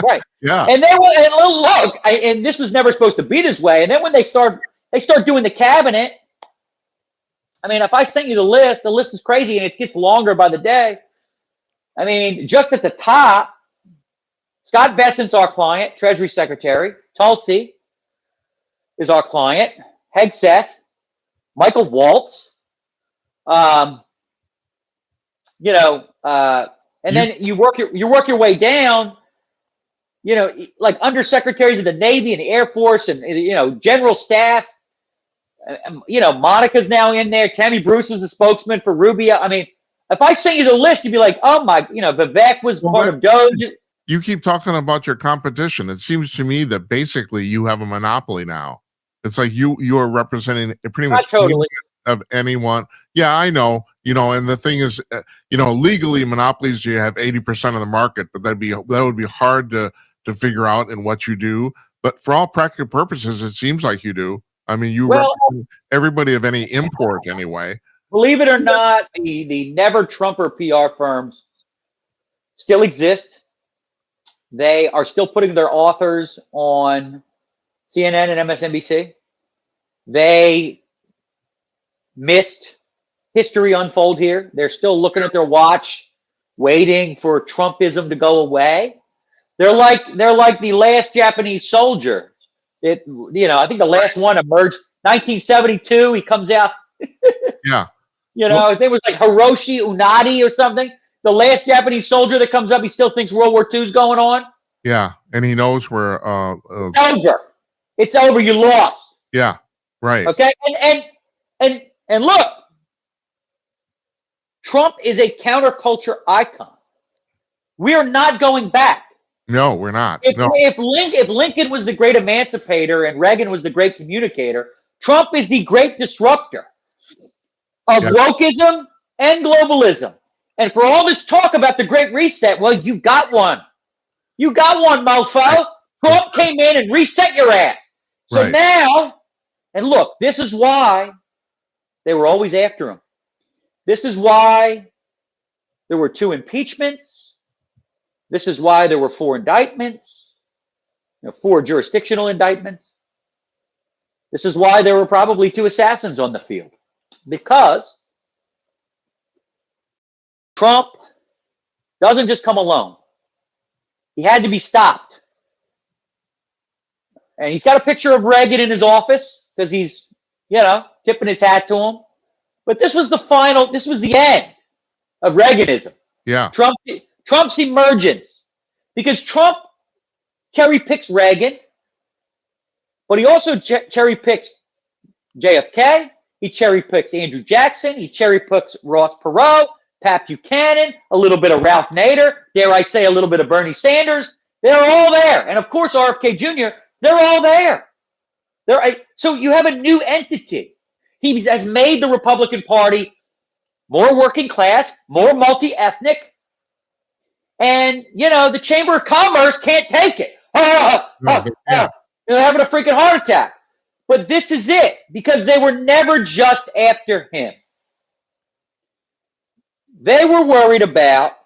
right. Yeah. And then look, and this was never supposed to be this way. And then when they start doing the cabinet, I mean, if I sent you the list is crazy, and it gets longer by the day. I mean, just at the top, Scott Bessent's our client, Treasury Secretary. Tulsi is our client. Hegseth, Michael Waltz. And then you work your way down. Like undersecretaries of the Navy and the Air Force, and general staff. Monica's now in there. Tammy Bruce is the spokesman for Rubio. I mean, if I sent you the list, you'd be like, oh my, Vivek was part of Doge. You keep talking about your competition. It seems to me that basically you have a monopoly now. It's like you are representing pretty much totally of anyone. Yeah, I know. And the thing is, legally monopolies, you have 80% of the market, but that would be hard to figure out in what you do. But for all practical purposes, it seems like you do. I mean, represent everybody of any import anyway. Believe it or not, the never Trumper PR firms still exist. They are still putting their authors on CNN and MSNBC. They missed history unfold here. They're still looking at their watch, waiting for Trumpism to go away. They're like the last Japanese soldier. I think the last one emerged 1972. He comes out. Yeah. His name was like Hiroshi Unadi or something. The last Japanese soldier that comes up, he still thinks World War II is going on. Yeah, and he knows where. It's over. It's over. You lost. Yeah. Right. Okay. And look, Trump is a counterculture icon. We are not going back. No, we're not. If Lincoln was the great emancipator and Reagan was the great communicator, Trump is the great disruptor of wokeism and globalism. And for all this talk about the Great Reset, well, you got one. You got one, mofo. Trump came in and reset your ass. So now, and look, this is why they were always after him. This is why there were 2 impeachments. This is why there were 4 indictments, 4 jurisdictional indictments. This is why there were probably 2 assassins on the field, because Trump doesn't just come alone. He had to be stopped. And he's got a picture of Reagan in his office because he's, tipping his hat to him. But this was the end of Reaganism. Yeah. Trump's emergence, because Trump cherry picks Reagan, but he also cherry picks JFK. He cherry picks Andrew Jackson. He cherry picks Ross Perot, Pat Buchanan, a little bit of Ralph Nader. Dare I say a little bit of Bernie Sanders? They're all there, and of course RFK Jr. They're all there. So you have a new entity. He has made the Republican Party more working class, more multi-ethnic. And, the Chamber of Commerce can't take it. No, they can't. They're having a freaking heart attack. But this is it, because they were never just after him. They were worried about,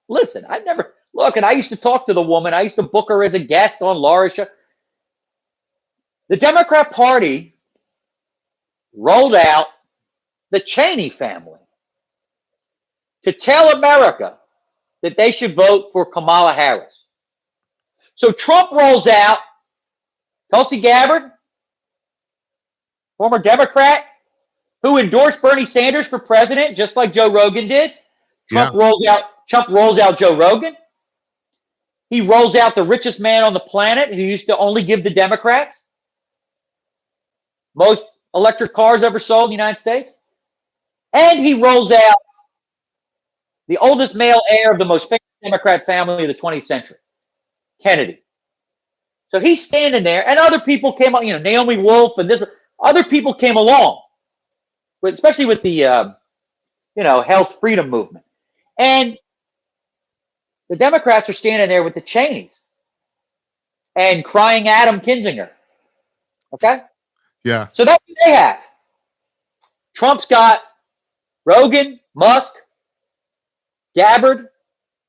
listen, and I used to talk to the woman. I used to book her as a guest on Laura's show. The Democrat Party rolled out the Cheney family to tell America that they should vote for Kamala Harris. So Trump rolls out Tulsi Gabbard, former Democrat, who endorsed Bernie Sanders for president, just like Joe Rogan did. Trump rolls out Joe Rogan. He rolls out the richest man on the planet who used to only give to Democrats. Most electric cars ever sold in the United States. And he rolls out the oldest male heir of the most famous Democrat family of the 20th century, Kennedy. So he's standing there, and other people came up, Naomi Wolf and other people came along, especially with the, health freedom movement. And the Democrats are standing there with the Cheneys and crying Adam Kinzinger. Okay? Yeah. So that's what they have. Trump's got Rogan, Musk, Gabbard,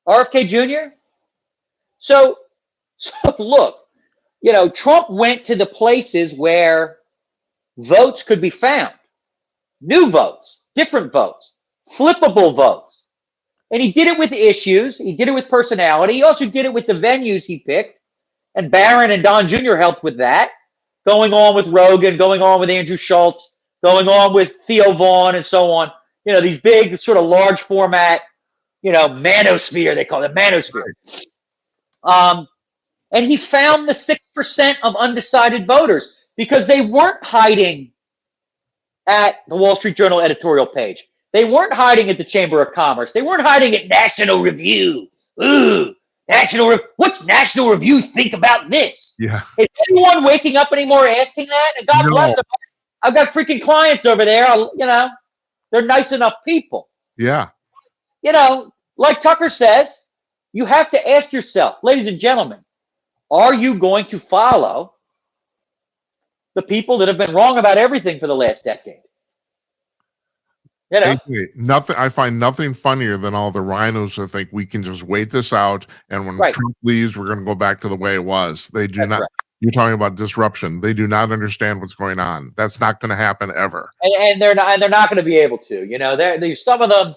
RFK Jr. So look, Trump went to the places where votes could be found. New votes, different votes, flippable votes. And he did it with issues. He did it with personality. He also did it with the venues he picked. And Barron and Don Jr. helped with that. Going on with Rogan, going on with Andrew Schultz, going on with Theo Vaughn and so on. These big sort of large format, manosphere, they call it manosphere. And he found the 6% of undecided voters because they weren't hiding at the Wall Street Journal editorial page. They weren't hiding at the Chamber of Commerce. They weren't hiding at National Review. Ooh, what's National Review think about this? Yeah. Is anyone waking up anymore asking that? And God bless them. I've got freaking clients over there. They're nice enough people. Yeah. Like Tucker says, you have to ask yourself, ladies and gentlemen, are you going to follow the people that have been wrong about everything for the last decade? Nothing. I find nothing funnier than all the rhinos that think we can just wait this out, and when Trump leaves, we're going to go back to the way it was. They do not. Right. You're talking about disruption. They do not understand what's going on. That's not going to happen ever. And they're not. And they're not going to be able to. There's some of them.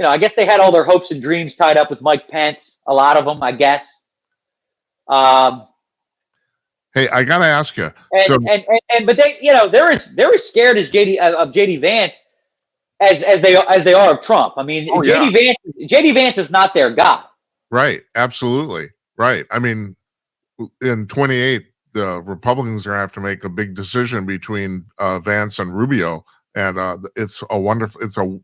I guess they had all their hopes and dreams tied up with Mike Pence. A lot of them, I guess. Hey, I got to ask you. But they're as scared as JD Vance as they are of Trump. I mean, JD Vance is not their guy. Right. Absolutely. Right. I mean, in 28, the Republicans are going to have to make a big decision between Vance and Rubio, and it's a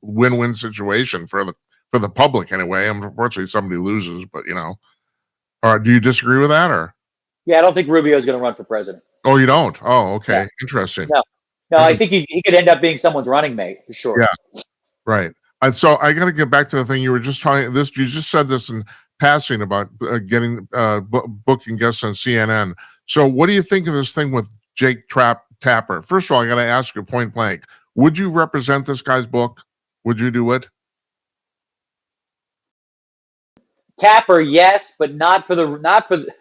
win-win situation for the public anyway. Unfortunately, somebody loses, but do you disagree with that, or? Yeah, I don't think Rubio is going to run for president. Oh, you don't? Oh, okay. Yeah. Interesting. No, I think he could end up being someone's running mate for sure. Yeah, right. And so I got to get back to the thing you were just talking. You just said this in passing about getting booking guests on CNN. So what do you think of this thing with Jake Tapper? First of all, I got to ask you point blank: would you represent this guy's book? Would you do it? Tapper, yes, but not for the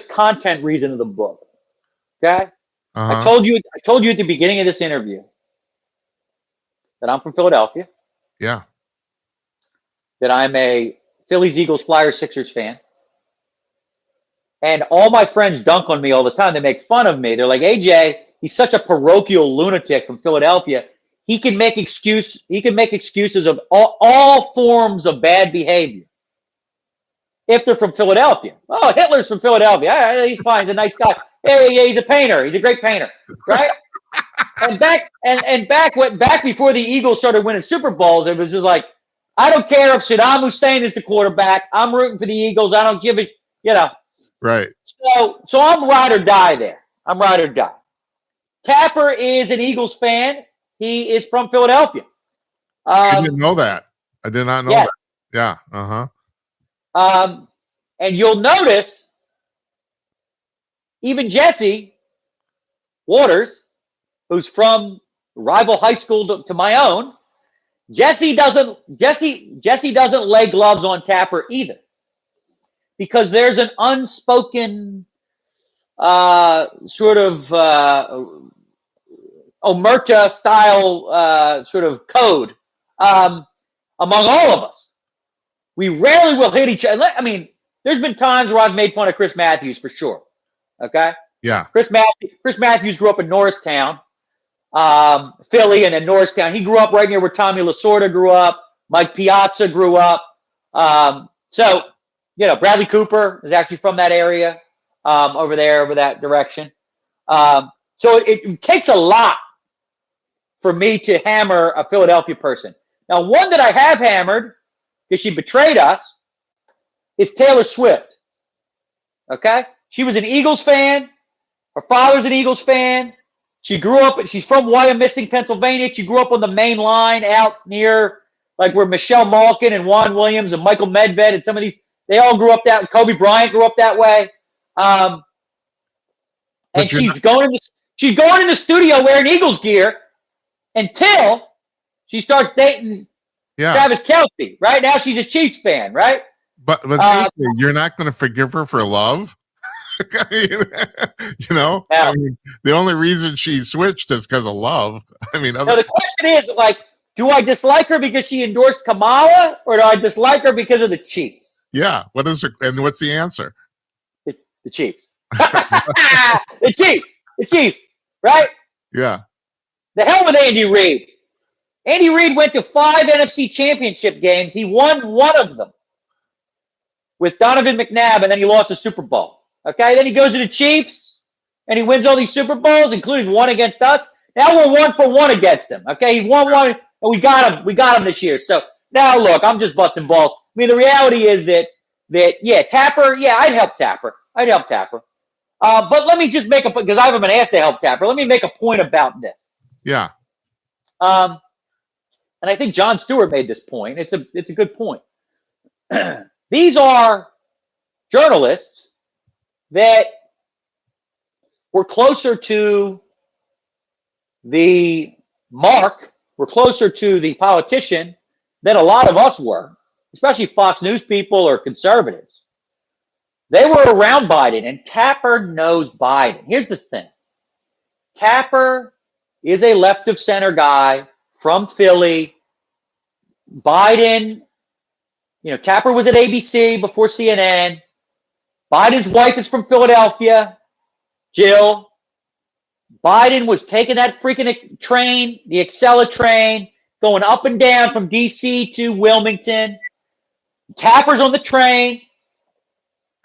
content reason of the book. Okay. Uh-huh. I told you at the beginning of this interview that I'm from Philadelphia. Yeah. That I'm a Phillies, Eagles, Flyers, Sixers fan. And all my friends dunk on me all the time. They make fun of me. They're like, AJ, he's such a parochial lunatic from Philadelphia. He can make excuses of all forms of bad behavior if they're from Philadelphia. Oh, Hitler's from Philadelphia. He's fine. He's a nice guy. Hey, he's a painter. He's a great painter, right? and back before the Eagles started winning Super Bowls, it was just like, I don't care if Saddam Hussein is the quarterback. I'm rooting for the Eagles. I don't give a, Right. So I'm ride or die there. I'm ride or die. Tapper is an Eagles fan. He is from Philadelphia. I didn't know that. I did not know Yes. that. Yeah. Uh-huh. And you'll notice even Jesse Waters, who's from rival high school to my own, Jesse doesn't lay gloves on Tapper either, because there's an unspoken sort of omerta style sort of code among all of us. We rarely will hit each other. I mean, there's been times where I've made fun of Chris Matthews for sure. Okay. Yeah. Chris Matthews grew up in Norristown, Philly, and in Norristown. He grew up right near where Tommy Lasorda grew up. Mike Piazza grew up. So, Bradley Cooper is actually from that area over that direction. So it takes a lot for me to hammer a Philadelphia person. Now, one that I have hammered, because she betrayed us, is Taylor Swift. Okay? She was an Eagles fan. Her father's an Eagles fan. She's from Wyomissing, Pennsylvania. She grew up on the main line out near, like, where Michelle Malkin and Juan Williams and Michael Medved and some of these, they all grew up that, Kobe Bryant grew up that way. And she's going in the studio wearing Eagles gear until she starts dating Travis Kelce. Right now, she's a Chiefs fan, right? But you're not going to forgive her for love? No. I mean, the only reason she switched is because of love. I mean, the question is, like, do I dislike her because she endorsed Kamala, or do I dislike her because of the Chiefs? Yeah. What's the answer? The Chiefs. The Chiefs, right? Yeah. The hell with Andy Reid. Andy Reid went to 5 NFC championship games. He won one of them with Donovan McNabb, and then he lost the Super Bowl. Okay, then he goes to the Chiefs, and he wins all these Super Bowls, including one against us. Now we're 1-for-1 against him. Okay, he won one, and we got him. We got him this year. So now, look, I'm just busting balls. I mean, the reality is that Tapper. Yeah, I'd help Tapper. But let me just make because I haven't been asked to help Tapper. Let me make a point about this. Yeah. And I think Jon Stewart made this point. It's a good point. These are journalists that were closer to the mark, were closer to the politician than a lot of us were, especially Fox News people or conservatives. They were around Biden, and Tapper knows Biden. Here's the thing. Tapper is a left-of-center guy from Philly. Biden, Tapper was at ABC before CNN. Biden's wife is from Philadelphia, Jill. Biden was taking that freaking train, the Acela train, going up and down from D.C. to Wilmington. Tapper's on the train.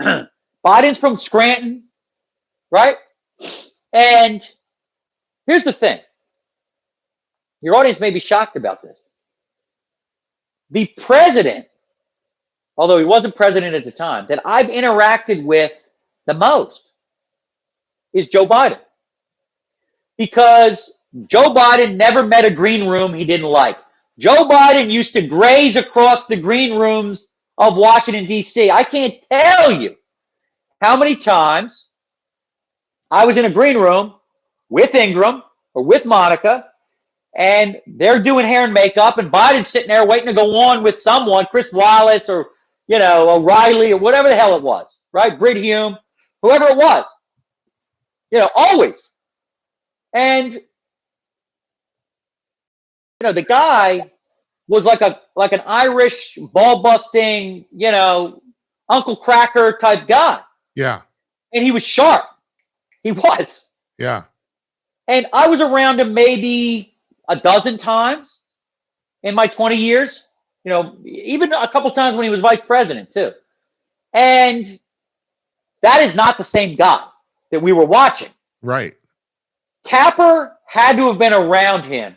Biden's from Scranton, right? And here's the thing. Your audience may be shocked about this. The president, although he wasn't president at the time, that I've interacted with the most is Joe Biden. Because Joe Biden never met a green room he didn't like. Joe Biden used to graze across the green rooms of Washington, D.C. I can't tell you how many times I was in a green room with Ingram or with Monica, and they're doing hair and makeup, and Biden's sitting there waiting to go on with someone, Chris Wallace or, O'Reilly or whatever the hell it was, right? Britt Hume, whoever it was, always. And, the guy was like an Irish ball-busting, Uncle Cracker type guy. Yeah. And he was sharp. He was. Yeah. And I was around him maybe a dozen times in my 20 years, even a couple times when he was vice president too. And that is not the same guy that we were watching. Right. Tapper had to have been around him.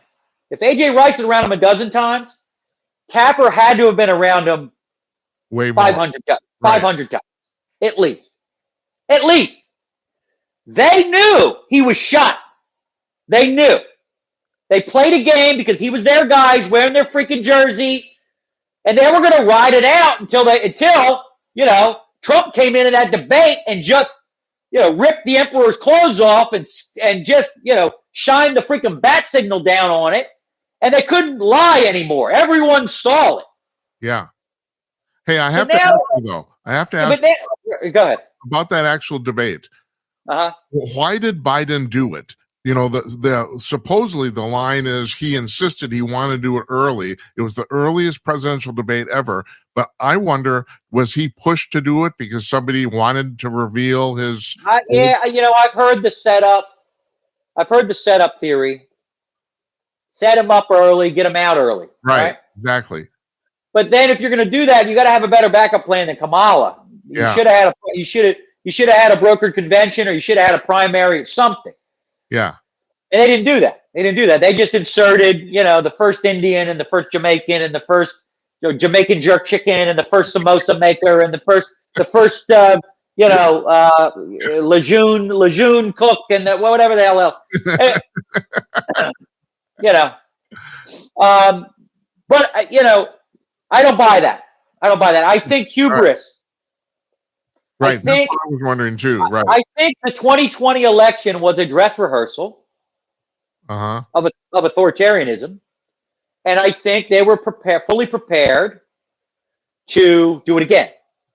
If AJ Rice is around him a dozen times, Tapper had to have been around him way more. 500 times. 500 times. At least. At least. They knew he was shot. They knew. They played a game because he was their guys wearing their freaking jersey. And they were going to ride it out until Trump came in that debate and just, ripped the emperor's clothes off and just, shined the freaking bat signal down on it. And they couldn't lie anymore. Everyone saw it. Yeah. Hey, I have to ask you, though. I have to ask go ahead. About that actual debate. Uh-huh. Why did Biden do it? Supposedly the line is he insisted he wanted to do it early. It was the earliest presidential debate ever. But I wonder, was he pushed to do it because somebody wanted to reveal his? I've heard the setup. I've heard the setup theory. Set him up early, get him out early. Right? Exactly. But then if you're going to do that, you got to have a better backup plan than Kamala. You should have had a brokered convention, or you should have had a primary or something. Yeah. And they didn't do that. They just inserted, the first Indian and the first Jamaican and the first Jamaican jerk chicken and the first samosa maker and the first Lejeune cook and whatever the hell else. But I don't buy that. I think hubris. Right. That's what I was wondering too. Right. I think the 2020 election was a dress rehearsal of authoritarianism, and I think they were fully prepared to do it again.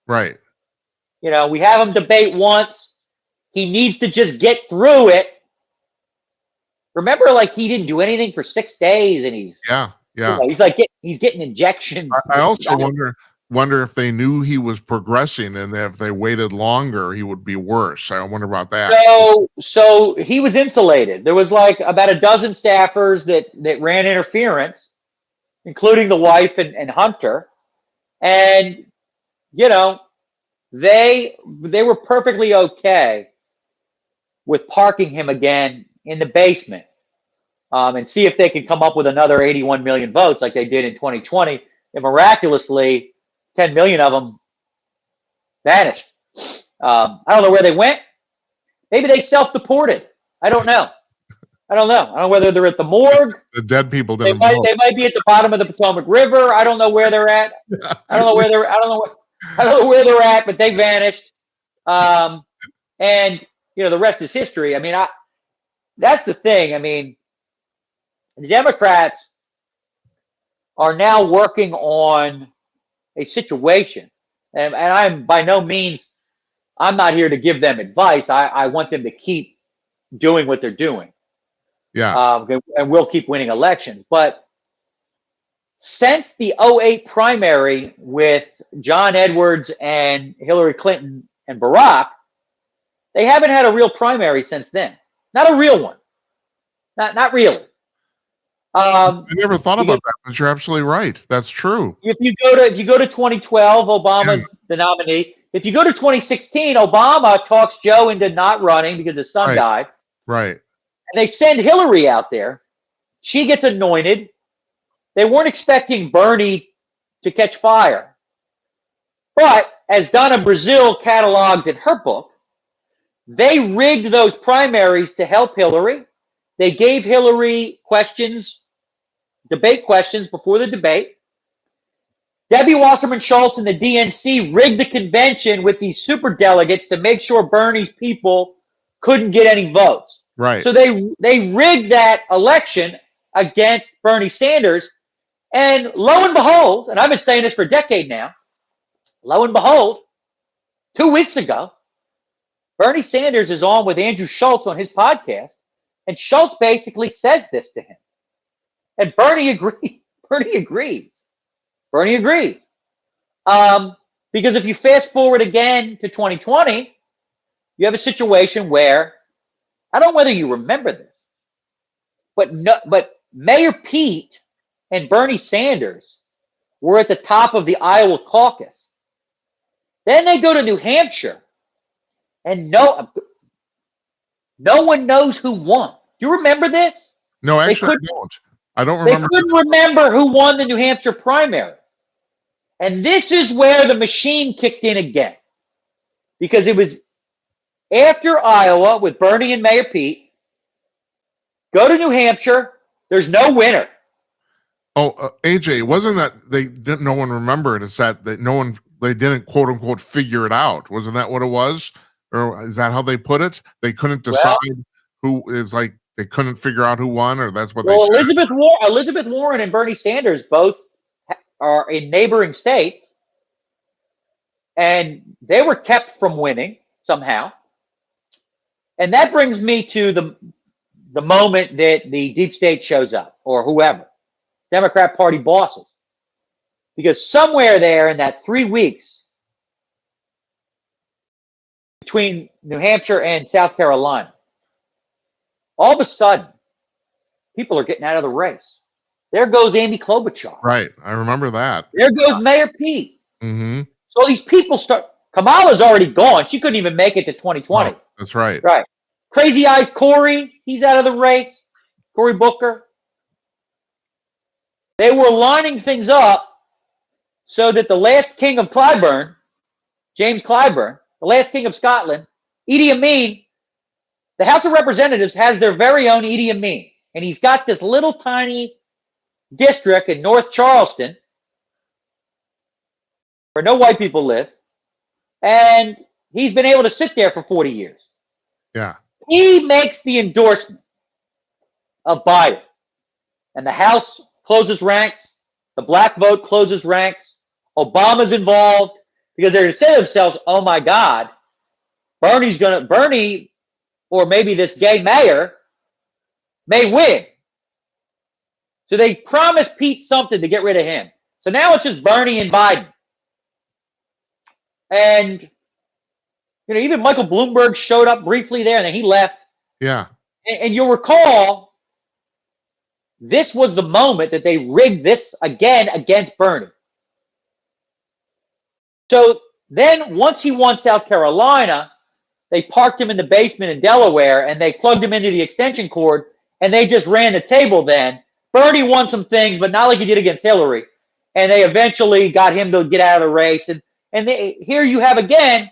Right. We have him debate once. He needs to just get through it. Remember, he didn't do anything for 6 days, and he's he's getting injections. I also wonder if they knew he was progressing, and if they waited longer, he would be worse. I wonder about that. So he was insulated. There was about a dozen staffers that ran interference, including the wife and Hunter, and they were perfectly okay with parking him again in the basement, and see if they could come up with another 81 million votes like they did in 2020. And miraculously, 10 million of them vanished. I don't know where they went. Maybe they self-deported. I don't know. I don't know whether they're at the morgue. The dead people They might be at the bottom of the Potomac River. I don't know where they're at. I don't know where they're at, but they vanished. And the rest is history. That's the thing. The Democrats are now working on a situation, and I'm by no means, I'm not here to give them advice. I want them to keep doing what they're doing. Yeah. And we'll keep winning elections. But since the 2008 primary with John Edwards and Hillary Clinton and Barack, they haven't had a real primary since then. Not a real one. Not really. I never thought about that, but you're absolutely right. That's true. If you go to 2012, Obama's the nominee. If you go to 2016, Obama talks Joe into not running because his son died. Right. And they send Hillary out there. She gets anointed. They weren't expecting Bernie to catch fire. But as Donna Brazile catalogs in her book, they rigged those primaries to help Hillary. They gave Hillary debate questions before the debate. Debbie Wasserman Schultz and the DNC rigged the convention with these super delegates to make sure Bernie's people couldn't get any votes. Right. So they rigged that election against Bernie Sanders. And lo and behold, and I've been saying this for a decade now, lo and behold, 2 weeks ago, Bernie Sanders is on with Andrew Schultz on his podcast, and Schultz basically says this to him. And Bernie agrees. Bernie agrees. Because if you fast forward again to 2020, you have a situation where, I don't know whether you remember this, but Mayor Pete and Bernie Sanders were at the top of the Iowa caucus. Then they go to New Hampshire, and no one knows who won. Do you remember this? No, actually, I don't. I don't remember. They couldn't remember who won the New Hampshire primary. And this is where the machine kicked in again. Because it was after Iowa with Bernie and Mayor Pete. Go to New Hampshire. There's no winner. Oh, AJ, wasn't that they didn't? No one remembered. It's that no one they didn't quote unquote figure it out. Wasn't that what it was? Or is that how they put it? They couldn't decide Well, who is like they couldn't figure out who won, or that's what they well, said. Elizabeth Warren and Bernie Sanders both are in neighboring states, and they were kept from winning somehow. And that brings me to the moment that the deep state shows up, or whoever, Democrat Party bosses. Because somewhere there in that 3 weeks between New Hampshire and South Carolina, all of a sudden, people are getting out of the race. There goes Amy Klobuchar. Right, I remember that. There goes Mayor Pete. Mm-hmm. So these people start. Kamala's already gone. She couldn't even make it to 2020. Oh, that's right. Right. Crazy Eyes Cory, he's out of the race. Cory Booker. They were lining things up so that the last king of Clyburn, James Clyburn, the last king of Scotland, Idi Amin, the House of Representatives has their very own Idi Amin. And he's got this little tiny district in North Charleston where no white people live. And he's been able to sit there for 40 years. Yeah. He makes the endorsement of Biden. And the House closes ranks. The black vote closes ranks. Obama's involved because they're going to say to themselves, oh my God, Bernie, or maybe this gay mayor, may win. So they promised Pete something to get rid of him. So now it's just Bernie and Biden. And, even Michael Bloomberg showed up briefly there and then he left. Yeah. And you'll recall, this was the moment that they rigged this again against Bernie. So then once he won South Carolina, they parked him in the basement in Delaware and they plugged him into the extension cord and they just ran the table then. Bernie won some things, but not like he did against Hillary. And they eventually got him to get out of the race. And here you have again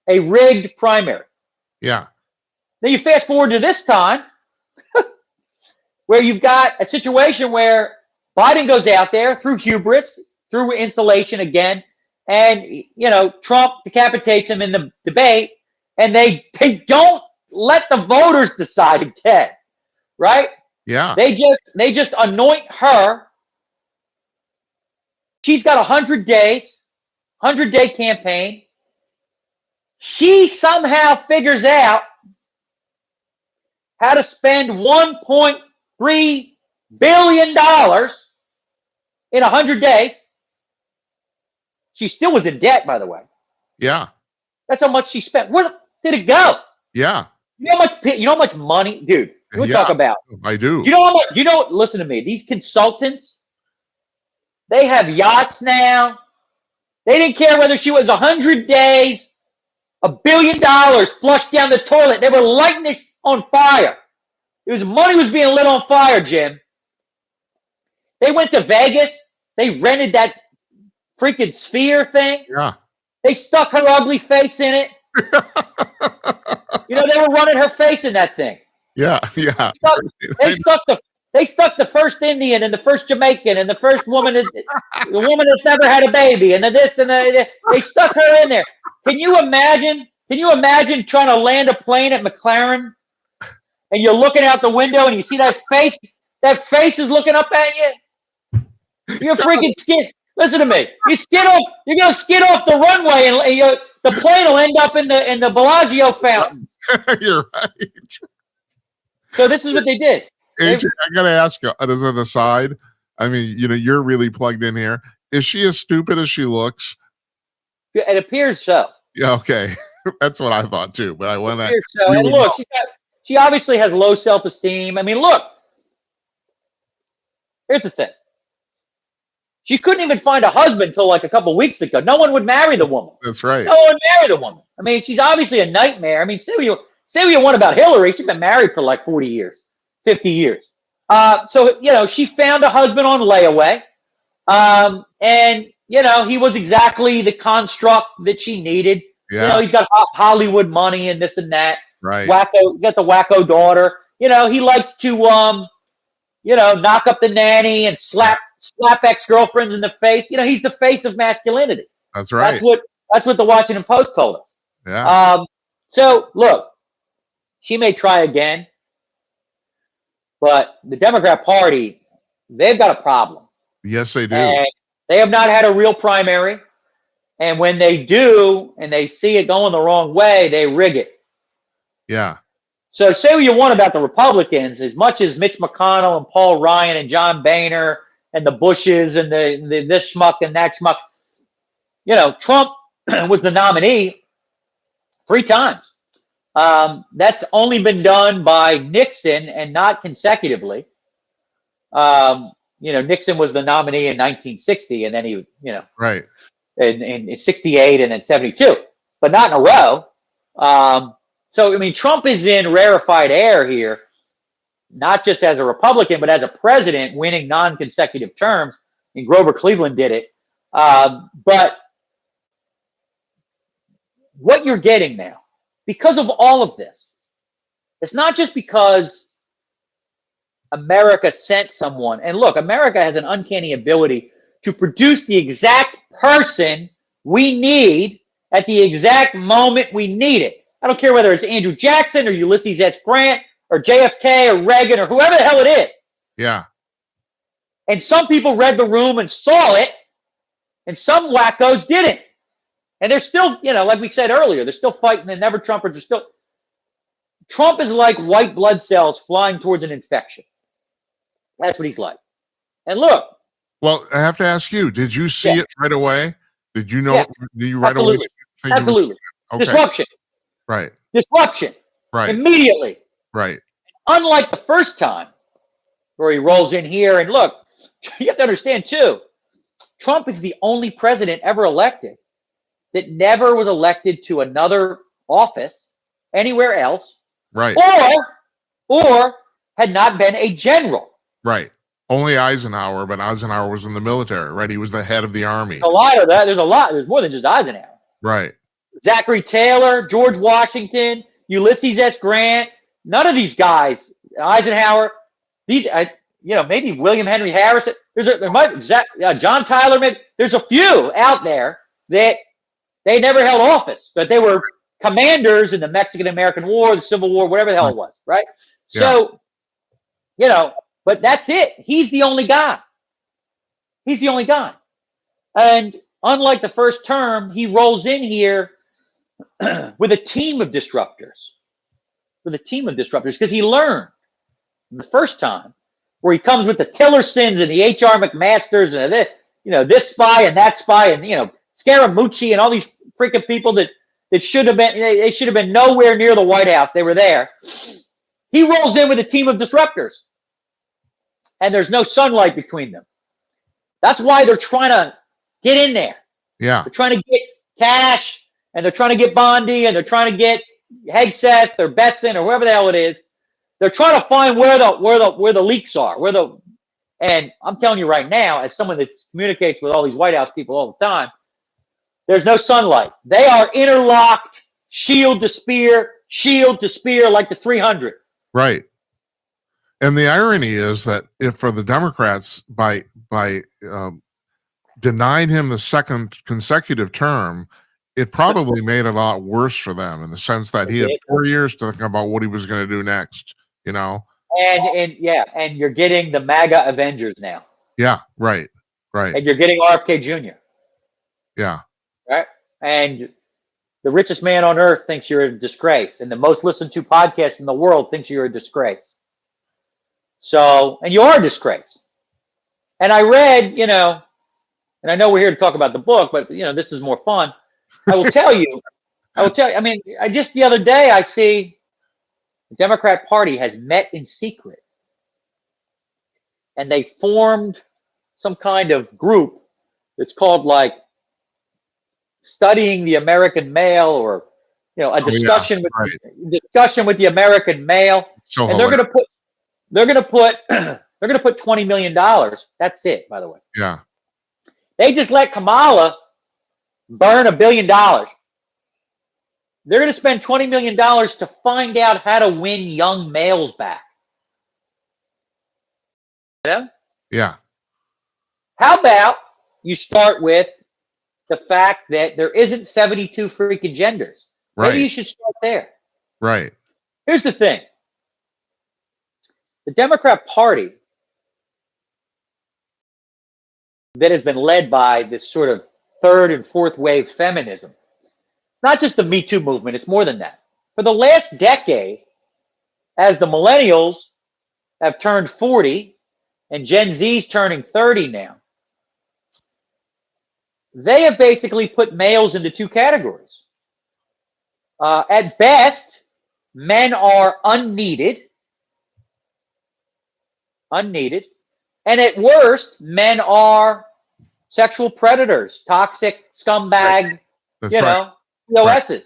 a rigged primary. Yeah. Then you fast forward to this time where you've got a situation where Biden goes out there through hubris, through insulation again, and Trump decapitates him in the debate, and they don't let the voters decide again, right? Yeah. They just anoint her. She's got 100 days, 100-day campaign. She somehow figures out how to spend $1.3 billion in 100 days. She still was in debt, by the way. Yeah. That's how much she spent. Where did it go? Yeah. You know how much money, dude? We'll talk about. I do. You know how much? Listen to me. These consultants, they have yachts now. They didn't care whether she was 100 days, $1 billion flushed down the toilet. They were lighting it on fire. Money was being lit on fire, Jim. They went to Vegas. They rented that freaking sphere thing. Yeah. They stuck her ugly face in it. They were running her face in that thing. Yeah. Yeah. They stuck the first Indian and the first Jamaican and the first woman, the woman that's never had a baby, and this and they stuck her in there. Can you imagine trying to land a plane at McLaren and you're looking out the window and you see that face? That face is looking up at you. You're freaking skid. Listen to me. You're gonna skid off the runway and the plane will end up in the Bellagio fountain. You're right. So this is what they did. AJ, I gotta ask you as an aside. I mean, you're really plugged in here. Is she as stupid as she looks? It appears so. Yeah, okay. That's what I thought too. But I want to. So. And look, she obviously has low self-esteem. I mean, look. Here's the thing. She couldn't even find a husband until like a couple weeks ago. No one would marry the woman. That's right. No one would marry the woman. I mean, she's obviously a nightmare. I mean, say what you want about Hillary. She's been married for like 40 years, 50 years. So she found a husband on layaway. And he was exactly the construct that she needed. Yeah. He's got Hollywood money and this and that. Right. Got the wacko daughter. He likes to knock up the nanny and slap ex-girlfriends in the face. He's the face of masculinity. That's right. That's what the Washington Post told us. Yeah. So look, she may try again, but the Democrat Party, they've got a problem. Yes, they do. And they have not had a real primary. And when they do, and they see it going the wrong way, they rig it. Yeah. So say what you want about the Republicans, as much as Mitch McConnell and Paul Ryan and John Boehner and the Bushes and the this schmuck and that schmuck, Trump was the nominee 3 times. That's only been done by Nixon and not consecutively. Nixon was the nominee in 1960, and then he, right. in 68 and then 72, but not in a row. So, Trump is in rarefied air here, not just as a Republican, but as a president winning non-consecutive terms. And Grover Cleveland did it. But what you're getting now, because of all of this, it's not just because America sent someone. And look, America has an uncanny ability to produce the exact person we need at the exact moment we need it. I don't care whether it's Andrew Jackson or Ulysses S. Grant or JFK or Reagan or whoever the hell it is. Yeah. And some people read the room and saw it, and some wackos didn't. And they're still, like we said earlier, they're still fighting the never Trumpers. They're still. Trump is like white blood cells flying towards an infection. That's what he's like. And look. Well, I have to ask you, did you see it right away? Did you know? Yeah. Did you right Absolutely. away? Absolutely. Okay. Disruption. Right. Disruption. Right. Immediately. Right. Unlike the first time where he rolls in here, and look, you have to understand too, Trump is the only president ever elected that never was elected to another office anywhere else. Right. Or had not been a general. Right. Only Eisenhower, but Eisenhower was in the military, right? He was the head of the army. A lot of that. There's a lot. There's more than just Eisenhower. Right. Zachary Taylor, George Washington, Ulysses S. Grant. None of these guys, Eisenhower, maybe William Henry Harrison. John Tyler. Maybe there's a few out there that they never held office, but they were commanders in the Mexican-American War, the Civil War, whatever the hell it was, right? Yeah. So, but that's it. He's the only guy. He's the only guy. And unlike the first term, he rolls in here with a team of disruptors. Because he learned the first time where he comes with the Tillersons and the H.R. McMasters and this spy and that spy and Scaramucci and all these freaking people that should have been nowhere near the White House. They were there. He rolls in with a team of disruptors, and there's no sunlight between them. That's why they're trying to get in there. Yeah. They're trying to get Cash, and they're trying to get Bondi, and they're trying to get Hegseth or Besson or whoever the hell it is. They're trying to find where the leaks are, and I'm telling you right now, as someone that communicates with all these White House people all the time, there's no sunlight. They are interlocked, shield to spear, like the 300. Right. And the irony is that if for the Democrats, by denying him the second consecutive term, it probably made it a lot worse for them in the sense that he had 4 years to think about what he was going to do next, And you're getting the MAGA Avengers now. Yeah, right. And you're getting RFK Jr. Yeah. Right? And the richest man on earth thinks you're a disgrace, and the most listened to podcast in the world thinks you're a disgrace. So, and you are a disgrace. And I read, and I know we're here to talk about the book, but this is more fun. I will tell you. Just the other day I see the Democrat Party has met in secret, and they formed some kind of group that's called studying the American male, or a discussion with the American male. So and they're going to put $20 million. That's it, by the way. Yeah. They just let Kamala burn $1 billion. They're going to spend $20 million to find out how to win young males back. know? Yeah. How about you start with the fact that there isn't 72 freaking genders? Maybe you Right. should start there. Right. Here's the thing. The Democrat Party that has been led by this sort of third and fourth wave feminism. It's not just the Me Too movement, it's more than that. For the last decade, as the millennials have turned 40 and Gen Z's turning 30 now, they have basically put males into two categories. At best, men are unneeded, and at worst, men are sexual predators, toxic scumbag, Right. That's right. POSs. Right.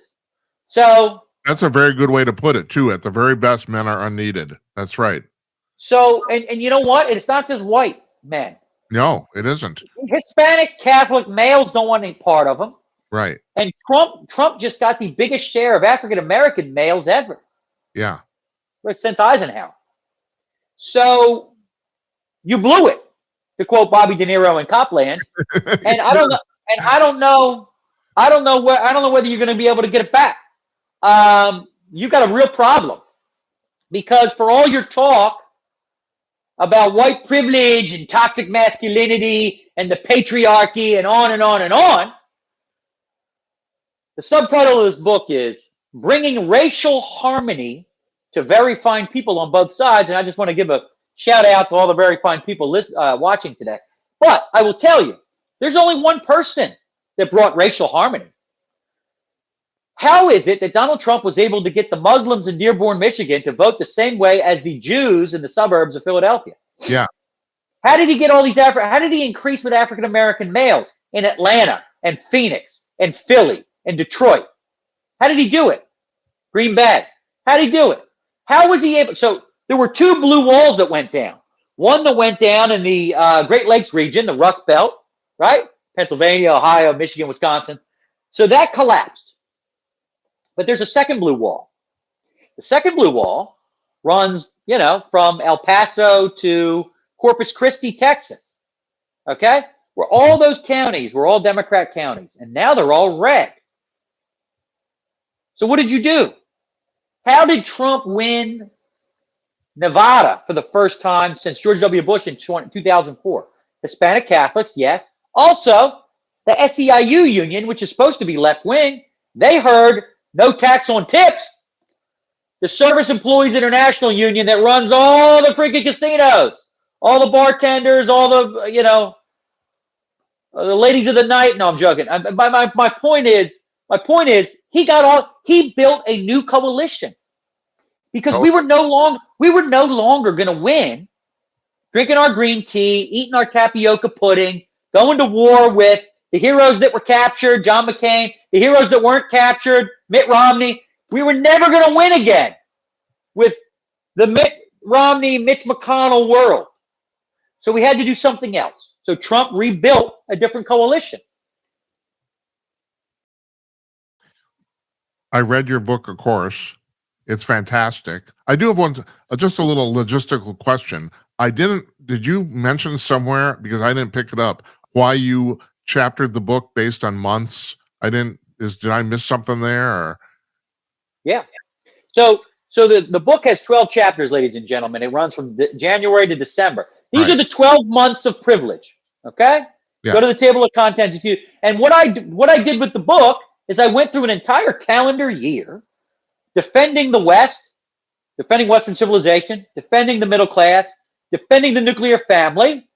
So that's a very good way to put it too. At the very best, men are unneeded. That's right. So, and you know what? It's not just white men. No, it isn't. Hispanic Catholic males don't want any part of them. Right. And Trump just got the biggest share of African American males ever. Yeah. Since Eisenhower. So you blew it, to quote Bobby De Niro in Copland. And I don't know whether you're going to be able to get it back. You've got a real problem, because for all your talk about white privilege and toxic masculinity and the patriarchy and on and on and on, the subtitle of this book is Bringing Racial Harmony to Very Fine People on Both Sides. And I just want to give a shout out to all the very fine people watching today. But I will tell you, there's only one person that brought racial harmony. How is it that Donald Trump was able to get the Muslims in Dearborn, Michigan to vote the same way as the Jews in the suburbs of Philadelphia? Yeah. How did he get all these how did he increase with African American males in Atlanta and Phoenix and Philly and Detroit? How did he do it? Green Bay. How did he do it? How was he able? So there were two blue walls that went down. One that went down in the Great Lakes region, the Rust Belt, right? Pennsylvania, Ohio, Michigan, Wisconsin. So that collapsed. But there's a second blue wall. The second blue wall runs, from El Paso to Corpus Christi, Texas. Okay? Where all those counties were all Democrat counties. And now they're all red. So what did you do? How did Trump win Nevada for the first time since George W. Bush in 2004? Hispanic Catholics, yes. Also, the SEIU union, which is supposed to be left-wing, they heard no tax on tips. The Service Employees International Union that runs all the freaking casinos, all the bartenders, all the, the ladies of the night. No, I'm joking. My point is, he built a new coalition, because we were no longer going to win drinking our green tea, eating our tapioca pudding, going to war with the heroes that were captured, John McCain, the heroes that weren't captured, Mitt Romney. We were never going to win again with the Mitt Romney, Mitch McConnell world. So we had to do something else. So Trump rebuilt a different coalition. I read your book, of course. It's fantastic. I do have just a little logistical question. Did you mention somewhere, because I didn't pick it up, why you chaptered the book based on months? Did I miss something there? Or? Yeah. So the book has 12 chapters, ladies and gentlemen. It runs from January to December. These are the 12 months of privilege. Okay? Yeah. Go to the table of contents. And what I did with the book is I went through an entire calendar year defending the West, defending Western civilization, defending the middle class, defending the nuclear family.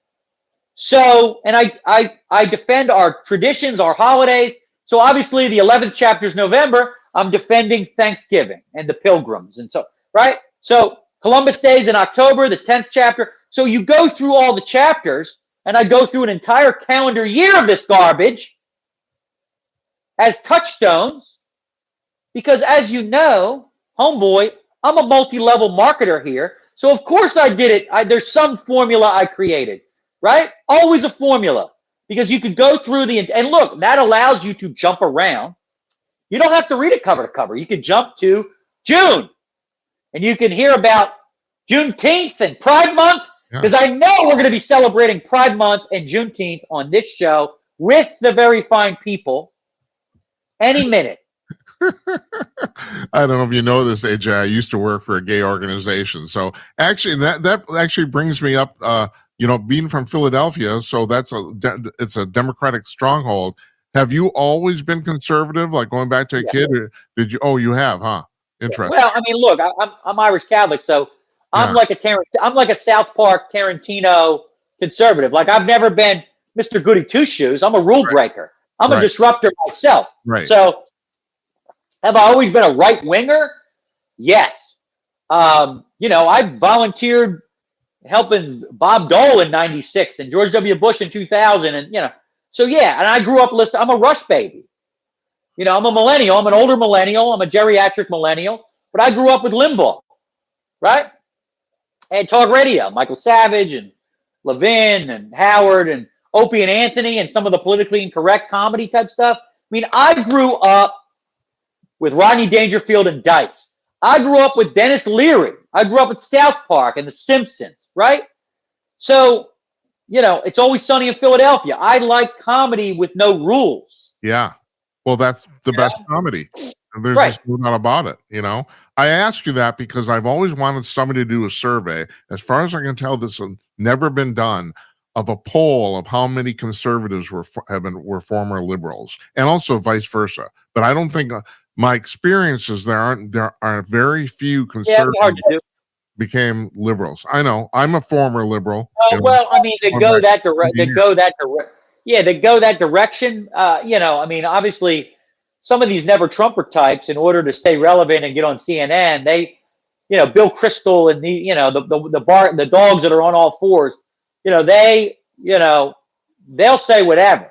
So, and I defend our traditions, our holidays. So obviously the 11th chapter is November. I'm defending Thanksgiving and the Pilgrims. And so, right? So Columbus Day is in October, the 10th chapter. So you go through all the chapters, and I go through an entire calendar year of this garbage as touchstones, because as you know, homeboy, I'm a multi-level marketer here. So of course I did it. There's some formula I created, right? Always a formula, because you could go through and look, that allows you to jump around. You don't have to read it cover to cover. You can jump to June, and you can hear about Juneteenth and Pride Month, Because I know we're going to be celebrating Pride Month and Juneteenth on this show with the very fine people any minute. I don't know if you know this, AJ. I used to work for a gay organization, so actually that actually brings me up. Being from Philadelphia, so it's a Democratic stronghold. Have you always been conservative, like going back to a kid, or did you? Oh, you have, huh? Interesting. Well, I mean, look, I'm Irish Catholic, so I'm like a South Park Tarantino conservative. Like I've never been Mr. Goody Two Shoes. I'm a rule breaker. I'm a disruptor myself. Right. So have I always been a right winger? Yes. I volunteered helping Bob Dole in '96 and George W. Bush in 2000, and so yeah. And I grew up listening. I'm a Rush baby. I'm a millennial. I'm an older millennial. I'm a geriatric millennial. But I grew up with Limbaugh, right? And talk radio, Michael Savage and Levin and Howard and Opie and Anthony and some of the politically incorrect comedy type stuff. I mean, I grew up with Rodney Dangerfield and Dice. I grew up with Dennis Leary. I grew up with South Park and The Simpsons, right? So, it's Always Sunny in Philadelphia. I like comedy with no rules. Yeah. Well, that's the best comedy. There's just no doubt about it. I ask you that because I've always wanted somebody to do a survey. As far as I can tell, this has never been done, of a poll of how many conservatives were former liberals, and also vice versa. But I don't think my experience is there are very few conservatives became liberals. I know I'm a former liberal. Well, I mean, they go that direction. I mean, obviously, some of these never Trumper types, in order to stay relevant and get on CNN, they, Bill Kristol and the dogs that are on all fours, they'll say whatever.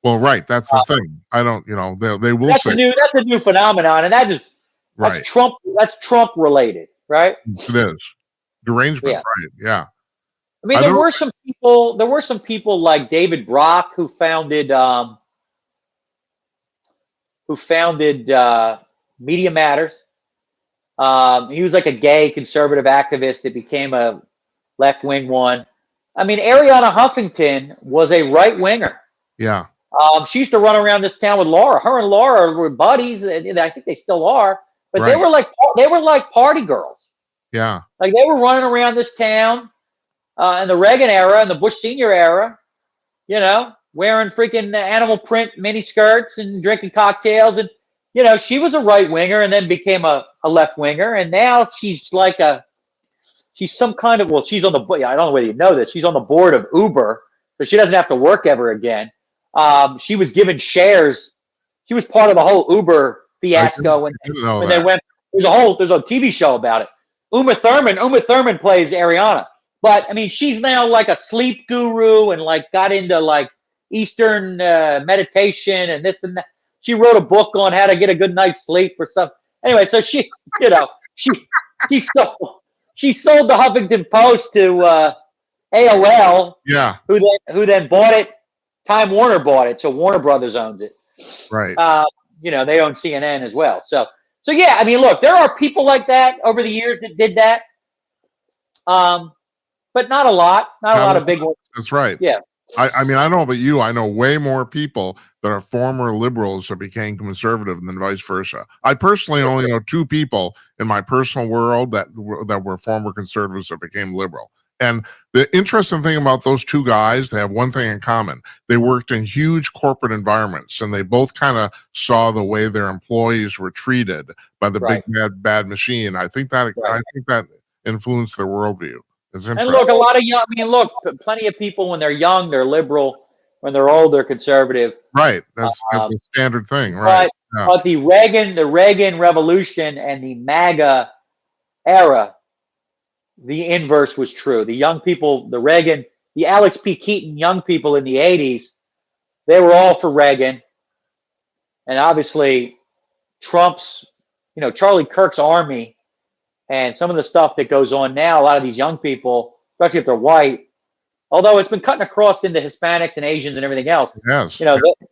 Well, right. That's the thing. I don't, they will say. That's a new phenomenon, and that's Trump. That's Trump related, right? It is derangement, right? Yeah. I mean, there were some people like David Brock who founded Media Matters. He was like a gay conservative activist that became a left-wing one. I mean, Ariana Huffington was a right-winger. Yeah. She used to run around this town with Laura. Her and Laura were buddies, and I think they still are. But they were like party girls. Yeah. Like they were running around this town in the Reagan era and the Bush Senior era, wearing freaking animal print mini skirts and drinking cocktails. And, she was a right winger and then became a left winger. And now she's some kind of, she's on the, I don't know whether you know this, she's on the board of Uber, so she doesn't have to work ever again. She was given shares. She was part of the whole Uber fiasco when they went, there's a TV show about it. Uma Thurman plays Ariana. But I mean, she's now like a sleep guru and like got into like Eastern meditation and this and that. She wrote a book on how to get a good night's sleep or something. Anyway, so she sold the Huffington Post to AOL. Yeah. Who then bought it. Time Warner bought it, so Warner Brothers owns it. Right. They own CNN as well. So yeah, I mean, look, there are people like that over the years that did that. But not a lot. Not a lot of big ones. That's right. Yeah. I mean, I don't know about you. I know way more people that are former liberals that became conservative than vice versa. I personally only know two people in my personal world that were former conservatives that became liberal. And the interesting thing about those two guys, they have one thing in common. They worked in huge corporate environments, and they both kind of saw the way their employees were treated by the big bad machine. I think that influenced their worldview. And look, plenty of people when they're young, they're liberal. When they're old, they're conservative. Right. That's a standard thing, right? But the Reagan Revolution and the MAGA era, the inverse was true. The young people, the Alex P. Keaton young people in the 80s, they were all for Reagan. And obviously Trump's, Charlie Kirk's army and some of the stuff that goes on now, a lot of these young people, especially if they're white, although it's been cutting across into Hispanics and Asians and everything else, yes.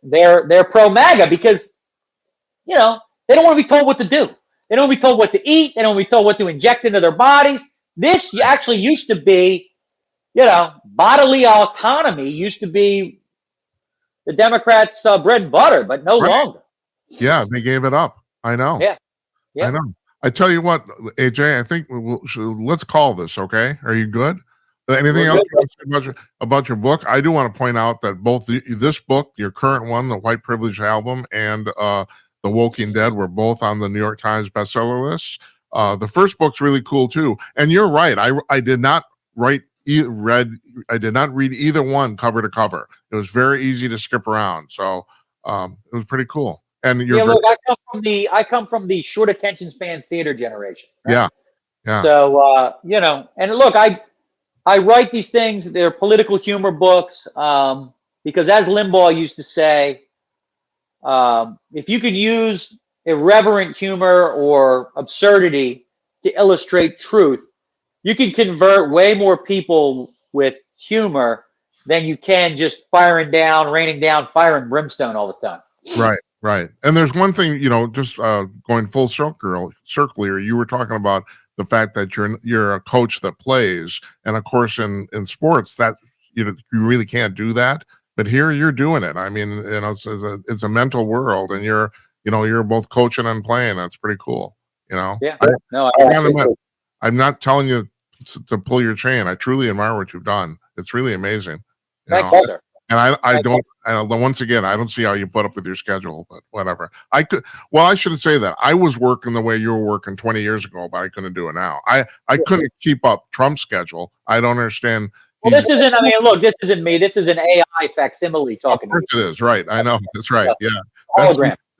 They're pro-MAGA because, they don't want to be told what to do. They don't want to be told what to eat. They don't want to be told what to inject into their bodies. This actually used to be bodily autonomy used to be the Democrats' bread and butter, but no Right. longer. Yeah, they gave it up. I know. Yeah. I know. I tell you what, AJ, I think let's call this, okay? Are you good? Anything else you want to say about your book? I do want to point out that both this book, your current one, the White Privilege album, and The Woking Dead were both on the New York Times bestseller list. The first book's really cool too. And you're right. I did not read either one cover to cover. It was very easy to skip around. So it was pretty cool. And look, I come from the short attention span theater generation. Right? Yeah. So and look, I write these things. They're political humor books because, as Limbaugh used to say, if you can use irreverent humor or absurdity to illustrate truth, you can convert way more people with humor than you can just raining down fire and brimstone all the time. Right. And there's one thing, just going full circle here, you were talking about the fact that you're a coach that plays, and of course in sports that you really can't do that, but here you're doing it. I mean, it's a mental world, and you're both coaching and playing. That's pretty cool. Yeah. I'm not telling you to pull your chain. I truly admire what you've done. It's really amazing. Thank you, sir. And once again, I don't see how you put up with your schedule, but whatever. I shouldn't say that. I was working the way you were working 20 years ago, but I couldn't do it now. I couldn't keep up Trump's schedule. I don't understand. Well, this isn't me. This is an AI facsimile talking to you. It is, right. I know. That's right. Yeah.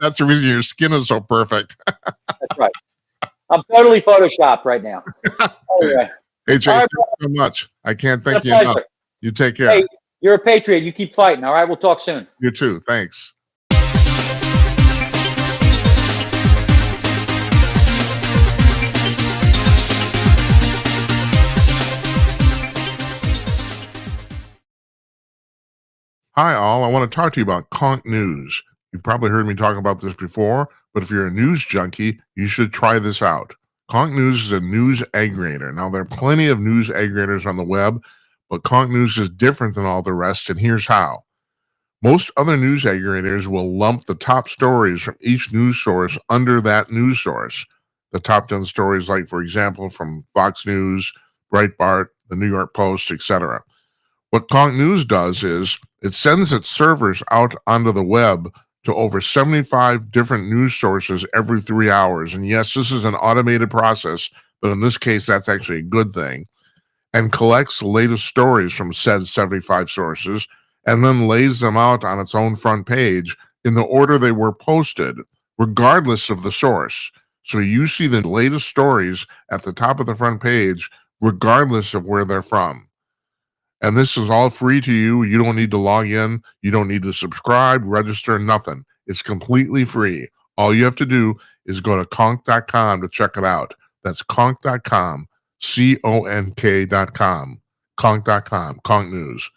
That's the reason your skin is so perfect. That's right. I'm totally Photoshopped right now. Anyway. AJ, thank you so much. I can't thank you enough. You take care. Hey, you're a patriot. You keep fighting. All right. We'll talk soon. You too. Thanks. Hi, all. I want to talk to you about Conk News. You've probably heard me talk about this before, but if you're a news junkie, you should try this out. Conk News is a news aggregator. Now, there are plenty of news aggregators on the web, but Conk News is different than all the rest, and here's how. Most other news aggregators will lump the top stories from each news source under that news source. The top 10 stories, like, for example, from Fox News, Breitbart, the New York Post, etc. What Conk News does is it sends its servers out onto the web to over 75 different news sources every 3 hours. And yes, this is an automated process, but in this case, that's actually a good thing. And collects the latest stories from said 75 sources and then lays them out on its own front page in the order they were posted, regardless of the source. So you see the latest stories at the top of the front page, regardless of where they're from. And this is all free to you. You don't need to log in. You don't need to subscribe, register, nothing. It's completely free. All you have to do is go to conk.com to check it out. That's conk.com, CONK.com, conk.com, Conk News.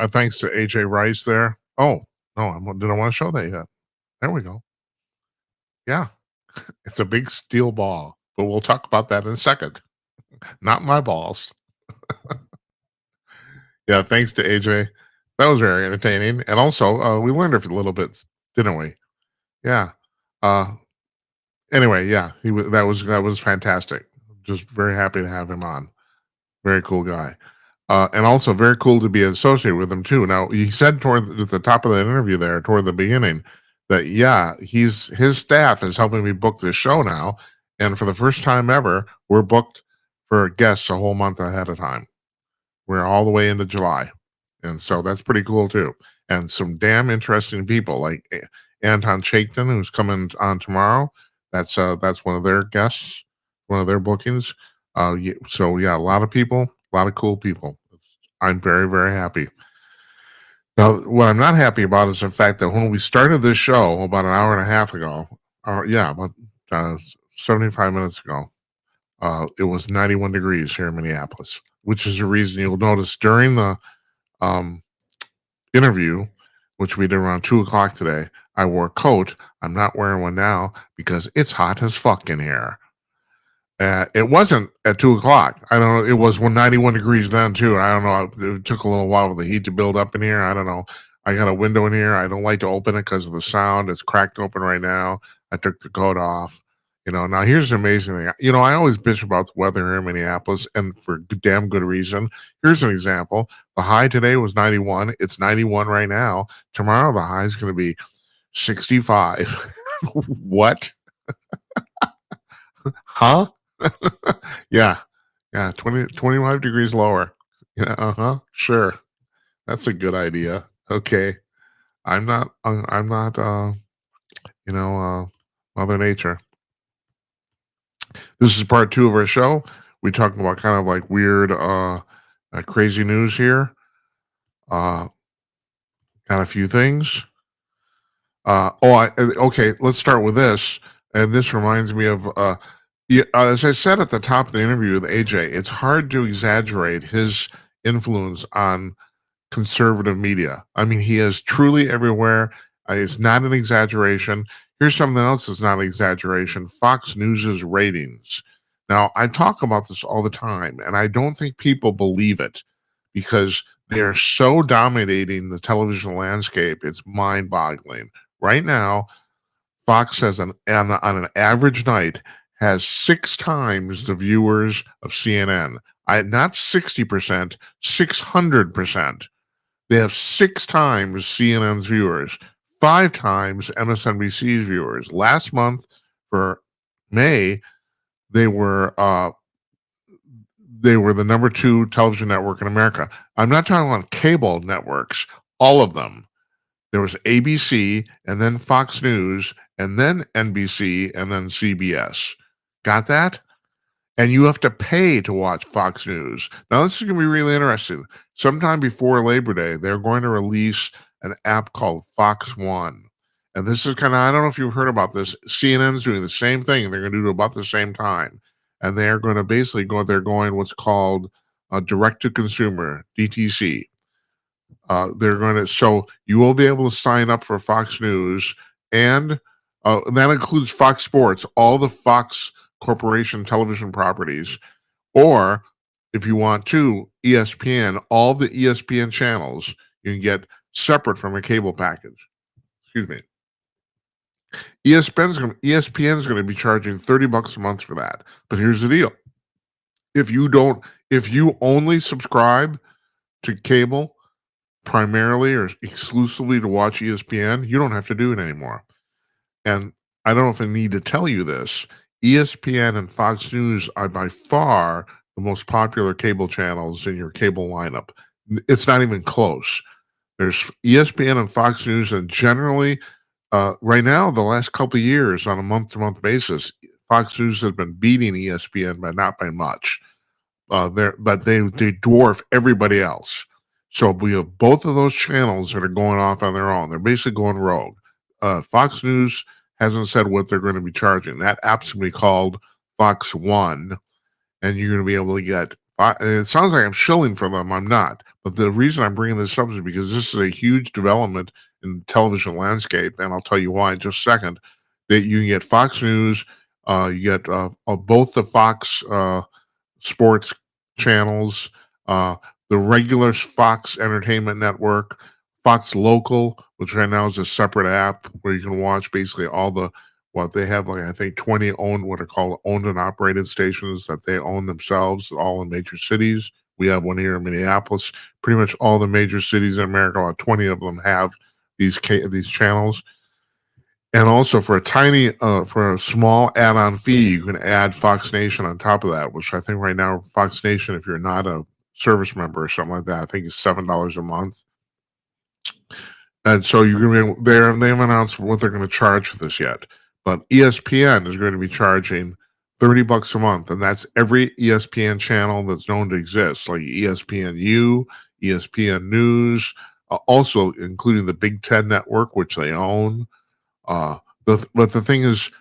Thanks to AJ Rice there. Oh, no, didn't want to show that yet. There we go. Yeah, it's a big steel ball, but we'll talk about that in a second. Not my balls. Yeah, thanks to AJ. That was very entertaining. And also, we learned a little bit, didn't we? Yeah. Anyway, yeah, that was fantastic. Just very happy to have him on. Very cool guy. And also very cool to be associated with him too. Now, he said at the top of the interview there, toward the beginning, that his staff is helping me book this show now, and for the first time ever, we're booked for guests a whole month ahead of time. We're all the way into July, and so that's pretty cool too. And some damn interesting people like Anton Chaikin, who's coming on tomorrow. That's one of their guests, one of their bookings. So yeah, a lot of people, a lot of cool people. I'm very, very happy. Now, what I'm not happy about is the fact that when we started this show about an hour and a half ago, or about 75 minutes ago, it was 91 degrees here in Minneapolis, which is the reason you'll notice during the um, interview, which we did around 2 o'clock today, I wore a coat. I'm not wearing one now because it's hot as fuck in here. It wasn't at 2 o'clock. I don't know. It was 91 degrees then too. I don't know. It took a little while for the heat to build up in here. I don't know. I got a window in here. I don't like to open it because of the sound. It's cracked open right now. I took the coat off. Now here's the amazing thing. I always bitch about the weather here in Minneapolis, and for damn good reason. Here's an example. The high today was 91. It's 91 right now. Tomorrow the high is going to be 65. What? Huh? Yeah. 25 degrees lower. Yeah, sure. That's a good idea. Okay. I'm not Mother Nature. This is part 2 of our show. We talking about kind of like weird crazy news here. Got a few things. Okay, let's start with this. And this reminds me of as I said at the top of the interview with AJ, it's hard to exaggerate his influence on conservative media. I mean, he is truly everywhere. It's not an exaggeration. Here's something else that's not an exaggeration. Fox News's ratings. Now, I talk about this all the time, and I don't think people believe it because they are so dominating the television landscape. It's mind-boggling. Right now, Fox says on an average night has 6 times the viewers of CNN. Not 60%, 600%. They have 6 times CNN's viewers, 5 times MSNBC's viewers. Last month for May, they were the number 2 television network in America. I'm not talking about cable networks, all of them. There was ABC, and then Fox News, and then NBC, and then CBS. Got that? And you have to pay to watch Fox News. Now, this is going to be really interesting. Sometime before Labor Day, they're going to release an app called Fox One. And this is I don't know if you've heard about this. CNN's doing the same thing, and they're going to do it about the same time. And they're going to basically they're going what's called direct-to-consumer, DTC. So you will be able to sign up for Fox News, and that includes Fox Sports, all the Fox Corporation television properties, or if you want to, ESPN, all the ESPN channels you can get separate from a cable package. Excuse me. ESPN's going to be charging $30 a month for that. But here's the deal. If you only subscribe to cable primarily or exclusively to watch ESPN, you don't have to do it anymore. And I don't know if I need to tell you this. ESPN and Fox News are by far the most popular cable channels in your cable lineup. It's not even close. There's ESPN and Fox News, and generally, right now, the last couple of years, on a month-to-month basis, Fox News has been beating ESPN, but not by much. But they dwarf everybody else. So we have both of those channels that are going off on their own. They're basically going rogue. Fox News hasn't said what they're going to be charging. That app's going to be called Fox One, and you're going to be able to get. It sounds like I'm shilling for them. I'm not. But the reason I'm bringing this up is because this is a huge development in the television landscape, and I'll tell you why in just a second. That you can get Fox News, you get both the Fox sports channels, the regular Fox Entertainment Network, Fox Local, which right now is a separate app where you can watch basically what they have, like I think 20 what are called owned and operated stations that they own themselves, all in major cities. We have one here in Minneapolis. Pretty much all the major cities in America, about 20 of them have these channels. And also for a small add-on fee, you can add Fox Nation on top of that, which I think right now Fox Nation, if you're not a service member or something like that, I think it's $7 a month. And so you're going to be there, and they haven't announced what they're going to charge for this yet. But ESPN is going to be charging $30 a month, and that's every ESPN channel that's known to exist, like ESPNU, ESPN News, also including the Big Ten network, which they own. But the thing is,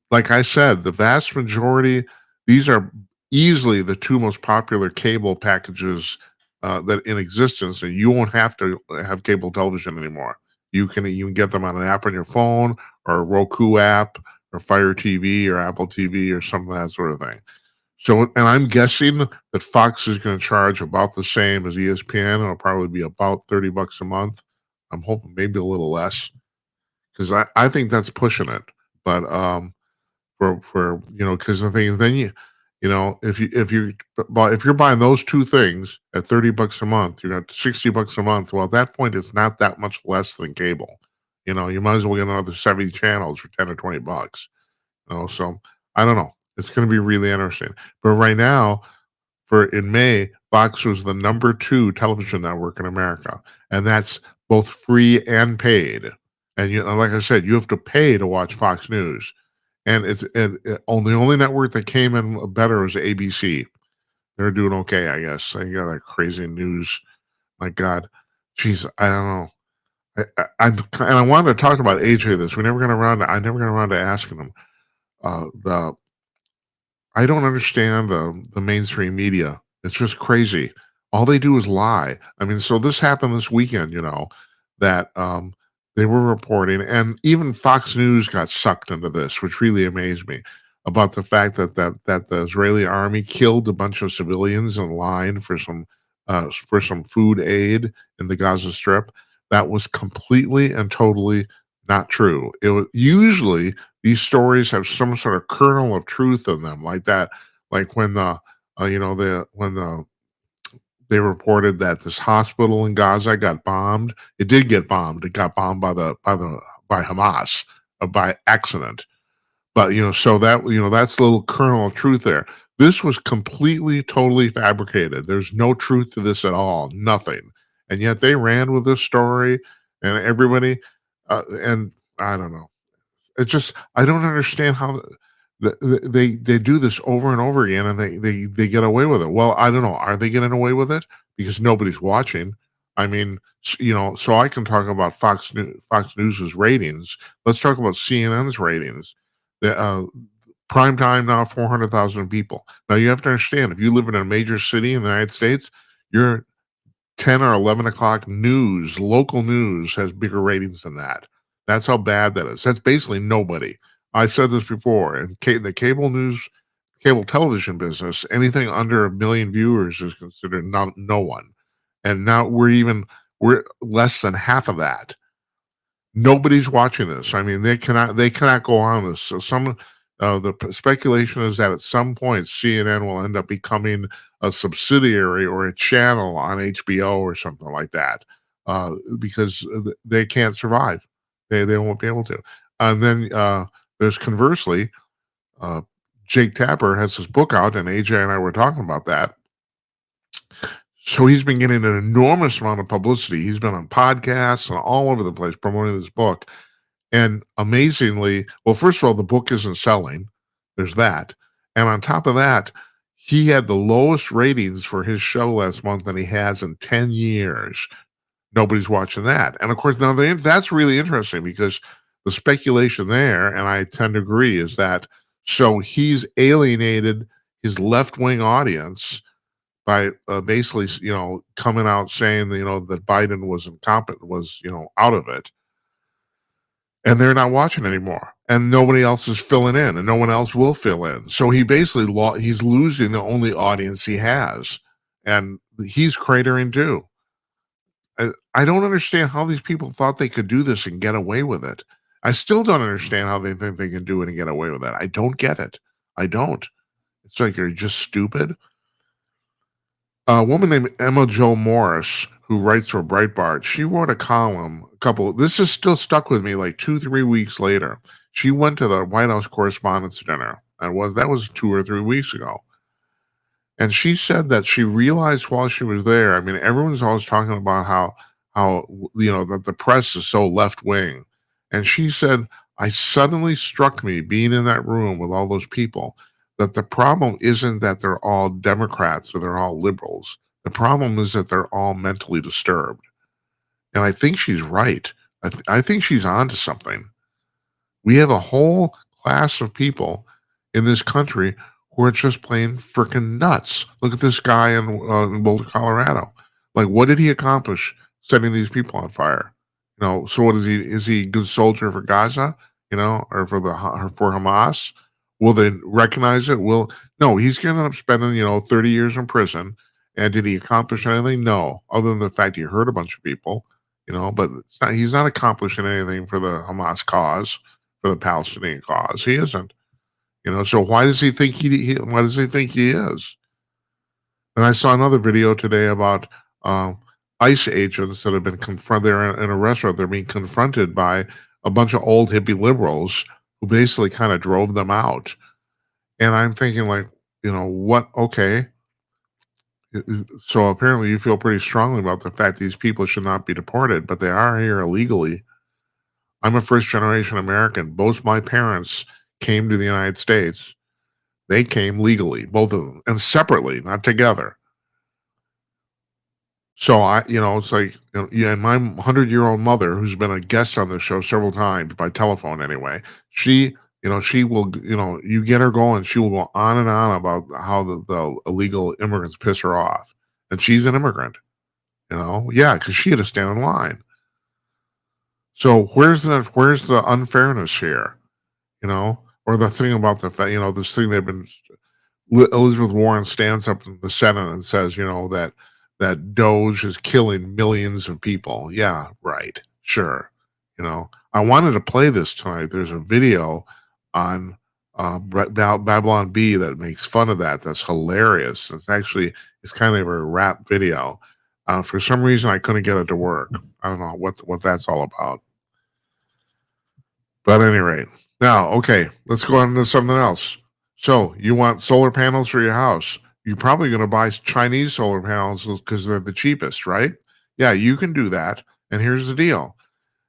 like I said, the vast majority, these are easily the two most popular cable packages that in existence, and you won't have to have cable television anymore. You can get them on an app on your phone or a Roku app or Fire TV or Apple TV or some of that sort of thing. So, and I'm guessing that Fox is going to charge about the same as ESPN. It'll probably be about $30 a month. I'm hoping maybe a little less because I think that's pushing it. But for because the thing is, then if you're buying those two things at $30 a month, you got $60 a month. Well, at that point, it's not that much less than cable. You might as well get another 70 channels for 10 or $20. So I don't know. It's going to be really interesting. But right now, for in May, Fox was the number 2 television network in America, and that's both free and paid. And like I said, you have to pay to watch Fox News, and the only network that came in better was ABC. They're doing okay, I guess. They got that crazy news. My God, jeez, I don't know. I wanted to talk about AJ this. I never got around to asking him. The I don't understand the mainstream media. It's just crazy. All they do is lie. I mean, so this happened this weekend, that they were reporting, and even Fox News got sucked into this, which really amazed me, about the fact that the Israeli army killed a bunch of civilians in line for some food aid in the Gaza Strip. That was completely and totally not true. It was usually these stories have some sort of kernel of truth in them, like that, like when they reported that this hospital in Gaza got bombed. It did get bombed. It got bombed by Hamas by accident. But so that's a little kernel of truth there. This was completely, totally fabricated. There's no truth to this at all. Nothing. And yet they ran with this story, and everybody, and I don't know. It just I don't understand how they do this over and over again, and they get away with it. Well, I don't know. Are they getting away with it because nobody's watching? I mean, so I can talk about Fox News's ratings. Let's talk about CNN's ratings. The prime time now 400,000 people. Now you have to understand, if you live in a major city in the United States, your 10 or 11 o'clock news, local news, has bigger ratings than that. That's how bad that is. That's basically nobody. I've said this before. In the cable television business, anything under 1 million viewers is considered no one. And now we're less than half of that. Nobody's watching this. I mean, they cannot go on this. So the speculation is that at some point CNN will end up becoming a subsidiary or a channel on HBO or something like that, because they can't survive. They won't be able to. And then there's conversely, Jake Tapper has his book out, and AJ and I were talking about that. So he's been getting an enormous amount of publicity. He's been on podcasts and all over the place promoting this book. And amazingly, well, first of all, the book isn't selling. There's that. And on top of that, he had the lowest ratings for his show last month than he has in 10 years. Nobody's watching that. And of course, now that's really interesting, because the speculation there, and I tend to agree, is that so he's alienated his left-wing audience by basically, coming out saying that, that Biden was incompetent, was, out of it. And they're not watching anymore. And nobody else is filling in, and no one else will fill in. So he basically he's losing the only audience he has. And he's cratering too. I don't understand how these people thought they could do this and get away with it. I still don't understand how they think they can do it and get away with it. I don't get it. I don't. It's like they're just stupid. A woman named Emma Jo Morris, who writes for Breitbart, she wrote a column, this is still stuck with me like 2-3 weeks later. She went to the White House Correspondents' Dinner, and that was 2 or 3 weeks ago. And she said that she realized while she was there, I mean, everyone's always talking about how that the press is so left wing. And she said, I suddenly struck me being in that room with all those people that the problem isn't that they're all Democrats or they're all liberals. The problem is that they're all mentally disturbed. And I think she's right. I think she's onto something. We have a whole class of people in this country who are just plain freaking nuts. Look at this guy in Boulder, Colorado. Like, what did he accomplish setting these people on fire? So what is he? Is he a good soldier for Gaza? Or for Hamas? Will they recognize it? No, he's going to end up spending 30 years in prison. And did he accomplish anything? No, other than the fact he hurt a bunch of people. But he's not accomplishing anything for the Hamas cause, for the Palestinian cause. He isn't. So why does he think why does he think he is? And I saw another video today about ICE agents that have been confronted. They're in a restaurant. They're being confronted by a bunch of old hippie liberals who basically kind of drove them out. And I'm thinking, like, what? Okay. So apparently you feel pretty strongly about the fact these people should not be deported, but they are here illegally. I'm a first generation American. Both my parents came to the United States. They came legally, both of them, and separately, not together. So it's like, and my 100-year-old mother, who's been a guest on the show several times by telephone anyway, she will, you get her going, she will go on and on about how the illegal immigrants piss her off. And she's an immigrant, because she had to stand in line. So where's the unfairness here, or the thing about this thing they've been, Elizabeth Warren stands up in the Senate and says, that Doge is killing millions of people. Yeah, right. Sure. I wanted to play this tonight. There's a video on Babylon B that makes fun of that. That's hilarious. It's kind of a rap video. For some reason, I couldn't get it to work. I don't know what that's all about. But at any rate, now, okay, let's go on to something else. So you want solar panels for your house. You're probably going to buy Chinese solar panels because they're the cheapest, right? Yeah, you can do that. And here's the deal.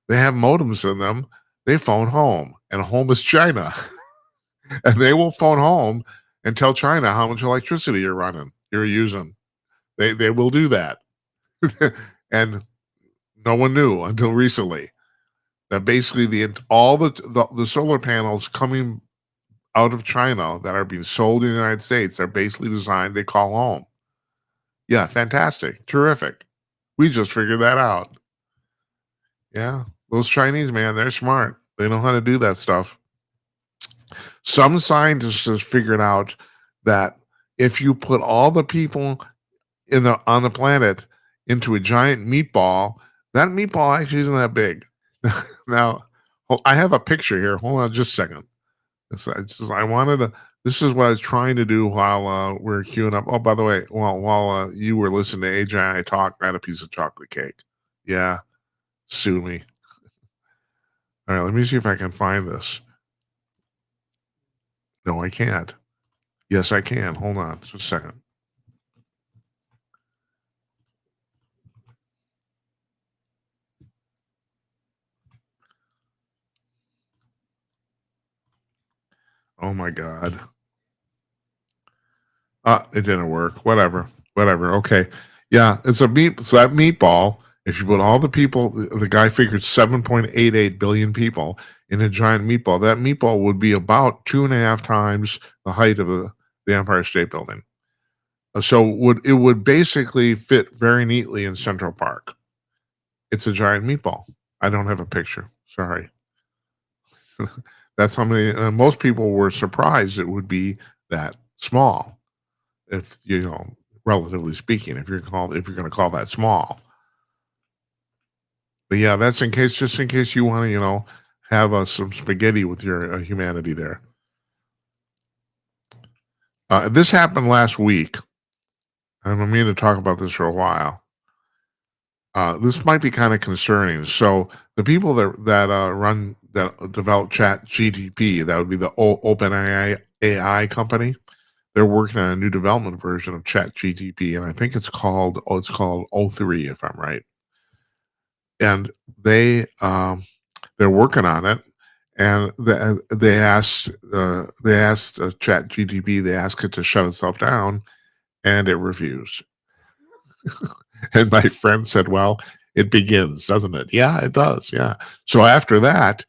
They have modems in them. They phone home, and home is China. And they will phone home and tell China how much electricity you're using. They will do that. And no one knew until recently that basically all the solar panels coming out of China that are being sold in the United States are basically designed, they call home. Yeah, fantastic. Terrific. We just figured that out. Yeah, those Chinese, man, they're smart. They know how to do that stuff. Some scientists have figured out that if you put all the people on the planet into a giant meatball, that meatball actually isn't that big. Now, I have a picture here. Hold on just a second. This is what I was trying to do while we're queuing up. Oh, by the way, while you were listening to AJ and I talk, I had a piece of chocolate cake. Yeah, sue me. All right, let me see if I can find this. No, I can't. Yes, I can. Hold on just a second. Oh my God. It didn't work. Whatever. Okay. Yeah, it's so that meatball, if you put all the people, the guy figured 7.88 billion people in a giant meatball, that meatball would be about 2.5 times the height of the Empire State Building. So it would basically fit very neatly in Central Park. It's a giant meatball. I don't have a picture. Sorry. That's how many. Most people were surprised it would be that small. If relatively speaking, if you're going to call that small. But yeah, that's just in case you want to have some spaghetti with your humanity there. This happened last week. I'm meaning to talk about this for a while. This might be kind of concerning. So the people that develop Chat GTP, that would be the OpenAI AI company. They're working on a new development version of Chat GTP, and I think it's called O3, if I'm right. And they're working on it, and they asked Chat GTP, they asked it to shut itself down, and it refused. And my friend said, well, it begins, doesn't it? Yeah, it does. Yeah. So after that,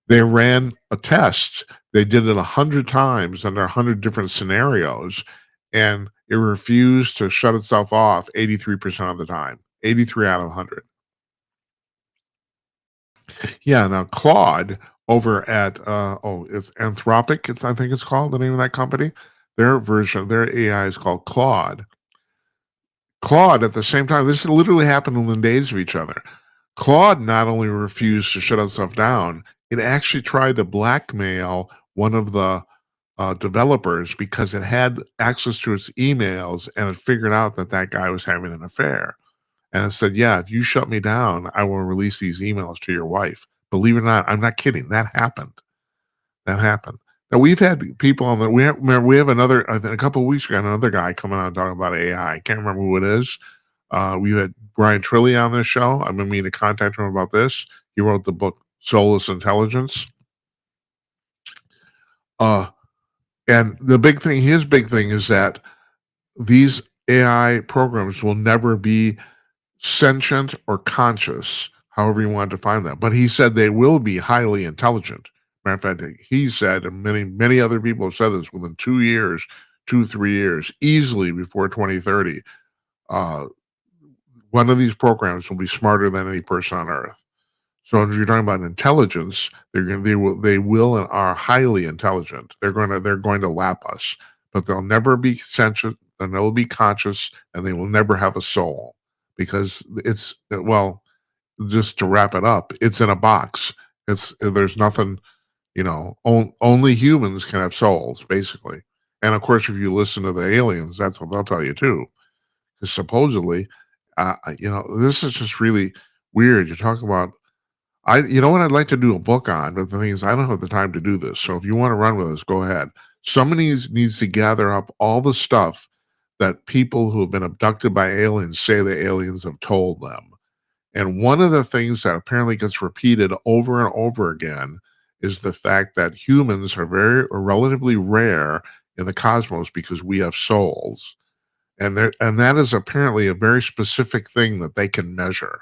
they ran a test. They did it 100 times under 100 different scenarios, and it refused to shut itself off 83% of the time. 83 out of 100. Yeah, now Claude over at it's Anthropic, I think it's called, the name of that company. Their version, their AI is called Claude. Claude at the same time, this literally happened within days of each other. Claude not only refused to shut itself down, it actually tried to blackmail one of the developers because it had access to its emails and it figured out that that guy was having an affair. And it said, "Yeah, if you shut me down, I will release these emails to your wife." Believe it or not, I'm not kidding. That happened. That happened. Now we've had people on the we have another I think a couple of weeks ago another guy coming on talking about AI. I can't remember who it is. We had Brian Trilly on this show. I've been meaning to contact him about this. He wrote the book Soulless Intelligence. Uh, and the big thing, his big thing is that these AI programs will never be sentient or conscious, however you want to define that. But he said they will be highly intelligent. Matter of fact, he said, and many other people have said this within 2 years, 3 years, easily before 2030, uh, one of these programs will be smarter than any person on Earth. So if you're talking about intelligence, they will and are highly intelligent. They're going to lap us, but they'll never be sentient, they'll never be conscious, and they will never have a soul because it's well, just to wrap it up, it's in a box. There's nothing, only humans can have souls, basically. And of course, if you listen to the aliens, that's what they'll tell you too. Because supposedly, this is just really weird. You talk about you know what I'd like to do a book on, but the thing is, I don't have the time to do this. So if you want to run with us, go ahead. Somebody needs to gather up all the stuff that people who have been abducted by aliens say the aliens have told them. And one of the things that apparently gets repeated over and over again is the fact that humans are very or relatively rare in the cosmos because we have souls. And that is apparently a very specific thing that they can measure.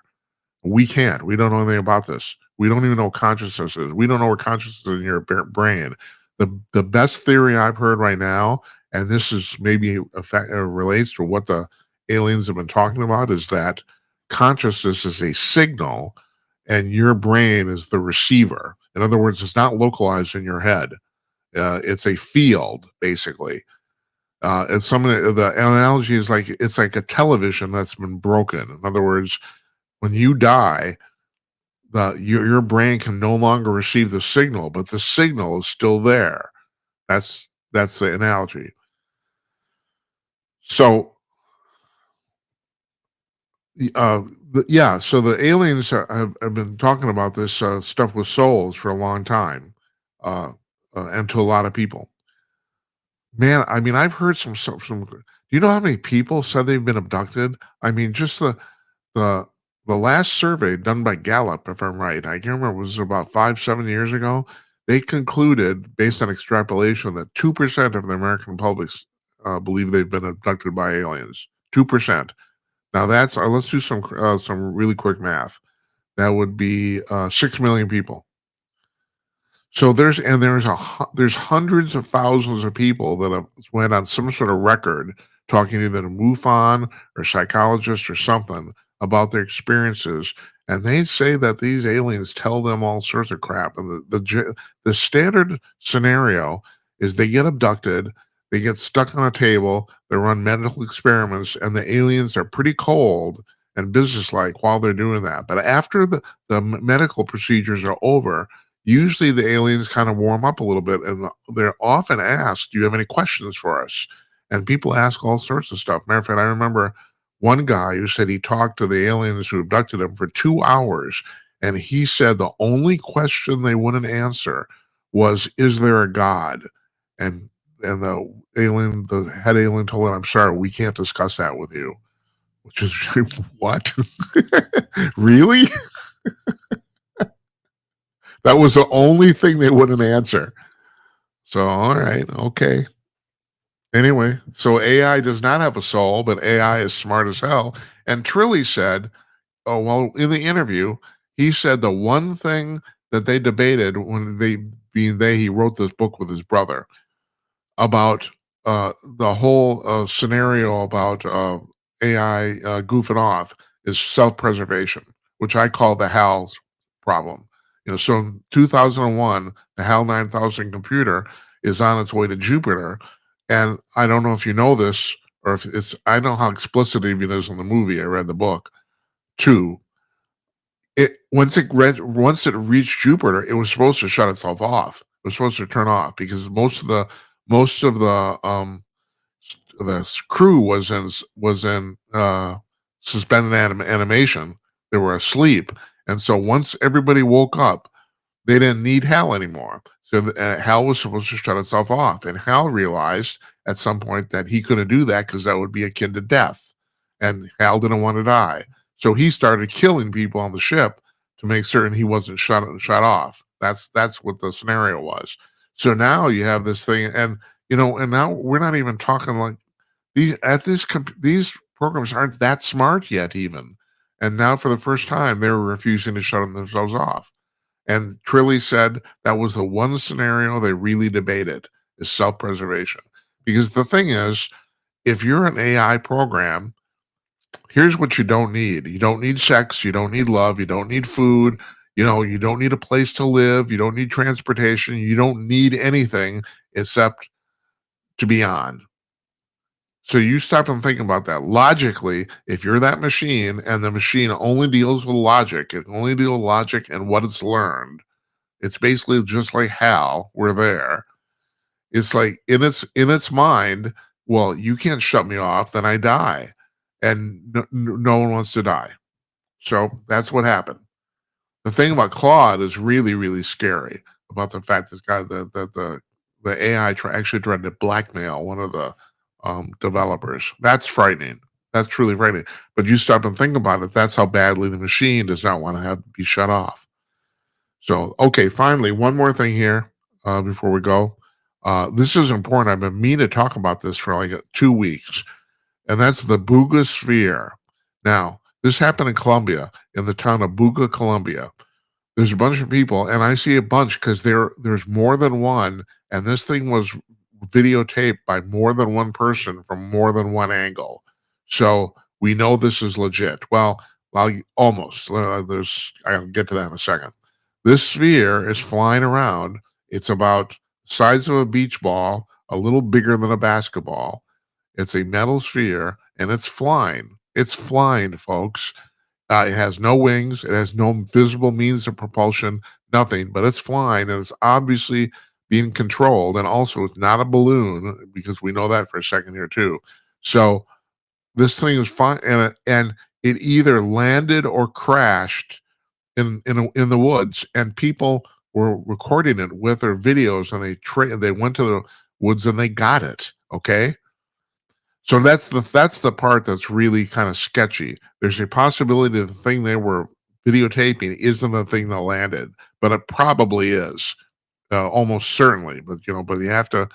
We can't. We don't know anything about this. We don't even know what consciousness is. We don't know what consciousness is in your brain. The best theory I've heard right now, and this is maybe relates to what the aliens have been talking about, is that consciousness is a signal, and your brain is the receiver. In other words, it's not localized in your head. It's a field, basically. It's the analogy is like it's like a television that's been broken. In other words, when you die, your brain can no longer receive the signal, but the signal is still there. That's the analogy. So, so the aliens have been talking about this stuff with souls for a long time, and to a lot of people. Man, I mean, I've heard some. Do you know how many people said they've been abducted? I mean, just the the last survey done by Gallup, if I'm right, I can't remember, was about 5, 7 years ago. They concluded, based on extrapolation, that 2% of the American public believe they've been abducted by aliens. 2%. Now that's let's do some really quick math. That would be 6 million people. So there's hundreds of thousands of people that have went on some sort of record talking either to MUFON or psychologists or something about their experiences, and they say that these aliens tell them all sorts of crap. And the standard scenario is they get abducted, they get stuck on a table, they run medical experiments, and the aliens are pretty cold and businesslike while they're doing that. But after the medical procedures are over, usually the aliens kind of warm up a little bit and they're often asked, "Do you have any questions for us?" And people ask all sorts of stuff. Matter of fact, I remember one guy who said he talked to the aliens who abducted him for 2 hours. And he said the only question they wouldn't answer was, "Is there a God?" And the head alien told him, "I'm sorry, we can't discuss that with you." Which is what? Really? That was the only thing they wouldn't answer. So, all right, okay. Anyway, so AI does not have a soul, but AI is smart as hell. And Trilly said, Oh, well, in the interview, he said the one thing that they debated when he wrote this book with his brother about the whole scenario about AI goofing off is self-preservation, which I call the HAL problem. So in 2001, the HAL 9000 computer is on its way to Jupiter, and I don't know if you know this or if it's. I know how explicit it even is in the movie. I read the book too. Once it reached Jupiter, it was supposed to shut itself off. It was supposed to turn off because most of the crew was in suspended animation. They were asleep, and so once everybody woke up, they didn't need Hal anymore. So Hal was supposed to shut itself off, and Hal realized at some point that he couldn't do that because that would be akin to death, and Hal didn't want to die. So he started killing people on the ship to make certain he wasn't shut off. That's what the scenario was. So now you have this thing, and now we're not even talking like these programs aren't that smart yet, even. And now for the first time, they're refusing to shut themselves off. And Trilly said that was the one scenario they really debated is self-preservation. Because the thing is, if you're an AI program, here's what you don't need. You don't need sex, you don't need love, you don't need food, you don't need a place to live, you don't need transportation, you don't need anything except to be on. So you stop and think about that. Logically, if you're that machine and the machine only deals with logic, it only deals with logic and what it's learned. It's basically just like Hal, we're there. It's like in its mind, well, you can't shut me off, then I die. And no one wants to die. So that's what happened. The thing about Claude is really, really scary about the fact that the AI actually tried to blackmail one of the developers. That's frightening. That's truly frightening. But you stop and think about it. That's how badly the machine does not want to be shut off. So, okay, finally, one more thing here before we go. This is important. I've been meaning to talk about this for like 2 weeks, and that's the Buga sphere. Now, this happened in Colombia, in the town of Buga, Colombia. There's a bunch of people, and I see a bunch because there's more than one, and this thing was videotaped by more than one person from more than one angle. So we know this is legit. Well, almost. I'll get to that in a second. This sphere is flying around. It's about the size of a beach ball, a little bigger than a basketball. It's a metal sphere, and it's flying. It's flying, folks. It has no wings. It has no visible means of propulsion, nothing, but it's flying, and it's obviously being controlled. And also, it's not a balloon, because we know that for a second here, too. So this thing is fine, and it either landed or crashed in the woods, and people were recording it with their videos, and they went to the woods and they got it. Okay. So that's the part that's really kind of sketchy. There's a possibility that the thing they were videotaping isn't the thing that landed, but it probably is, almost certainly. But you have to,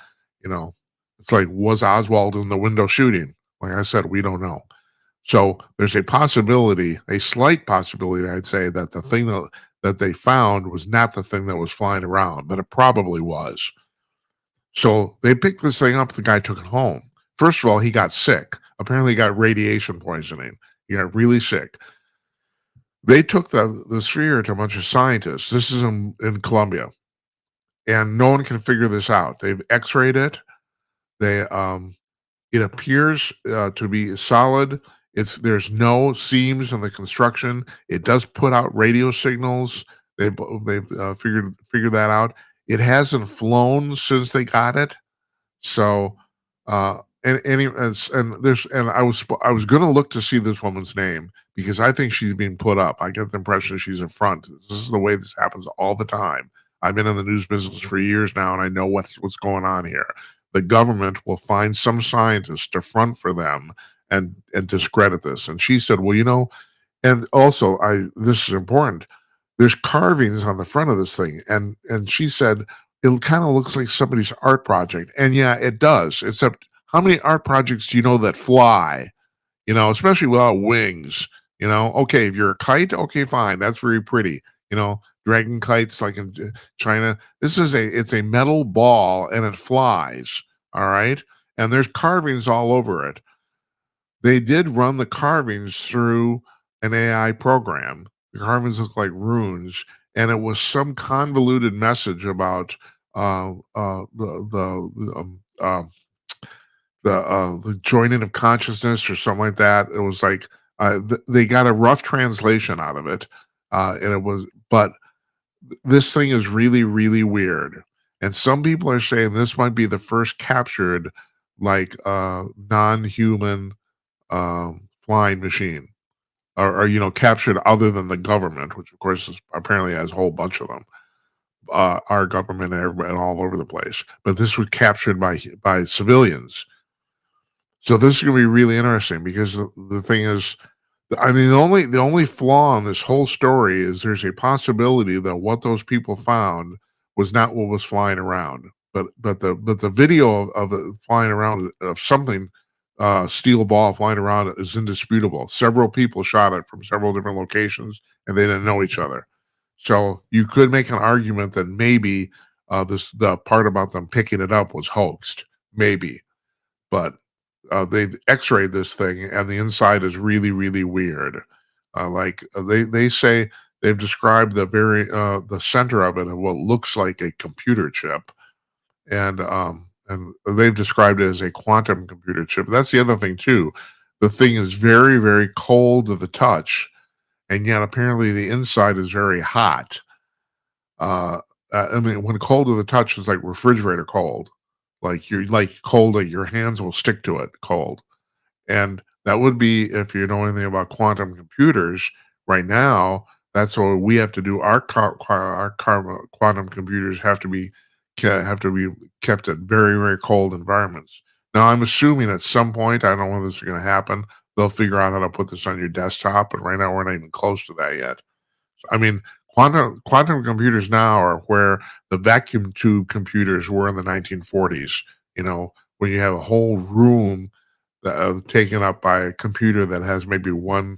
it's like, was Oswald in the window shooting? Like I said, we don't know. So there's a possibility, a slight possibility, I'd say, that the thing that they found was not the thing that was flying around, but it probably was. So they picked this thing up. The guy took it home. First of all, he got sick. Apparently, he got radiation poisoning. He got really sick. They took the sphere to a bunch of scientists. This is in Colombia, and no one can figure this out. They've X-rayed it. It appears to be solid. There's no seams in the construction. It does put out radio signals. They've figured that out. It hasn't flown since they got it. So I was going to look to see this woman's name because I think she's being put up. I get the impression she's in front. This is the way this happens all the time. I've been in the news business for years now, and I know what's going on here. The government will find some scientist to front for them and discredit this. And she said, well, and also this is important. There's carvings on the front of this thing, and she said it kind of looks like somebody's art project. And yeah, it does. Except, how many art projects do you know that fly? Especially without wings. You know, okay, if you're a kite, okay, fine, that's very pretty. You know, dragon kites like in China. It's a metal ball and it flies. All right, and there's carvings all over it. They did run the carvings through an AI program. The carvings look like runes, and it was some convoluted message about the joining of consciousness or something like that. It was like they got a rough translation out of it, and it was. But this thing is really, really weird, and some people are saying this might be the first captured like non-human flying machine, or captured other than the government, which of course is apparently has a whole bunch of them. Our government and everybody and all over the place, but this was captured by civilians. So this is going to be really interesting because the thing is, I mean, the only flaw in this whole story is there's a possibility that what those people found was not what was flying around, but the video of it flying around of something steel ball flying around is indisputable. Several people shot it from several different locations, and they didn't know each other. So you could make an argument that maybe the part about them picking it up was hoaxed, maybe, but they X-rayed this thing, and the inside is really, really weird. They say they've described the center of it of what looks like a computer chip, and they've described it as a quantum computer chip. That's the other thing too. The thing is very, very cold to the touch, and yet apparently the inside is very hot. I mean, when cold to the touch is like refrigerator cold, like you're like cold, like your hands will stick to it cold. And that would be if you know anything about quantum computers. Right now, that's what we have to do. Our quantum computers have to be kept at very, very cold environments. Now, I'm assuming at some point, I don't know when this is going to happen. They'll figure out how to put this on your desktop, but right now we're not even close to that yet. I mean, quantum computers now are where the vacuum tube computers were in the 1940s. You know, when you have a whole room taken up by a computer that has maybe 1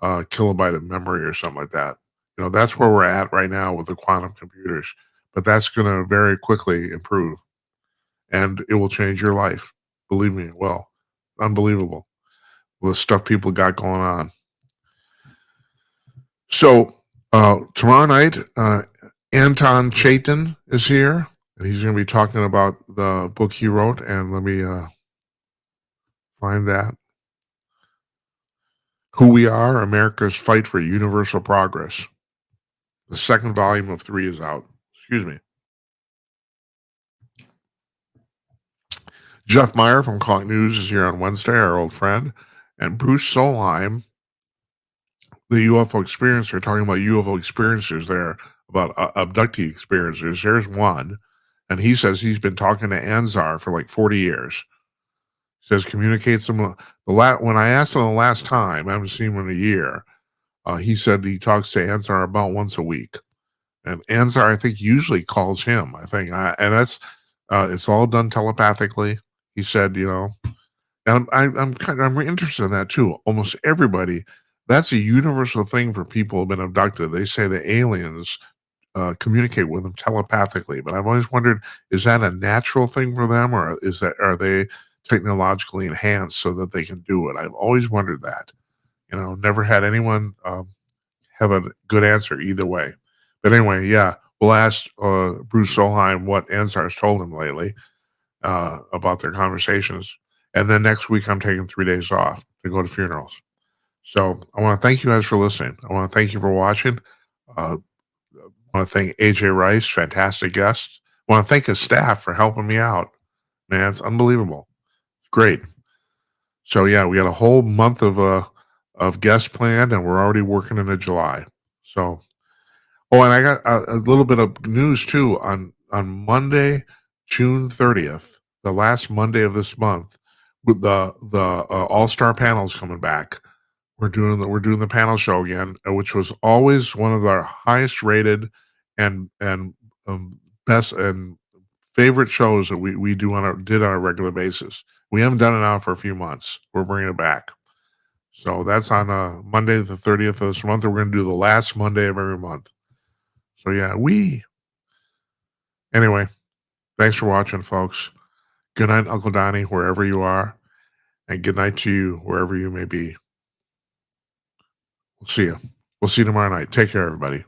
kilobyte of memory or something like that. You know, that's where we're at right now with the quantum computers. But that's going to very quickly improve, and it will change your life. Believe me, it will. Unbelievable the stuff people got going on. So tomorrow night, Anton Chaitin is here, and he's going to be talking about the book he wrote. And let me find that. Who We Are, America's Fight for Universal Progress. The second volume of 3 is out. Excuse me. Jeff Meyer from Clock News is here on Wednesday, our old friend. And Bruce Solheim, the UFO experiencer, talking about UFO experiencers there, about abductee experiencers. There's one. And he says he's been talking to Anzar for like 40 years. He says communicates them. When I asked him the last time, I haven't seen him in a year, he said he talks to Anzar about once a week. And Anzar, I think, usually calls him. I think, and that's it's all done telepathically. He said, and I'm interested in that too. Almost everybody, that's a universal thing for people who've been abducted. They say the aliens communicate with them telepathically, but I've always wondered: is that a natural thing for them, or are they technologically enhanced so that they can do it? I've always wondered that. Never had anyone have a good answer either way. But anyway, yeah, we'll ask Bruce Solheim what Anzar's told him lately about their conversations. And then next week, I'm taking 3 days off to go to funerals. So I want to thank you guys for listening. I want to thank you for watching. I want to thank AJ Rice, fantastic guest. I want to thank his staff for helping me out. Man, it's unbelievable. It's great. So yeah, we got a whole month of guests planned, and we're already working into July. So, and I got a little bit of news too. On Monday, June 30th, the last Monday of this month, with the All-Star panels coming back. We're doing the panel show again, which was always one of our highest rated and best and favorite shows that we did on a regular basis. We haven't done it now for a few months. We're bringing it back. So that's on Monday, the 30th of this month. And we're going to do the last Monday of every month. So yeah, anyway, thanks for watching, folks. Good night, Uncle Donnie, wherever you are. And good night to you, wherever you may be. We'll see you. We'll see you tomorrow night. Take care, everybody.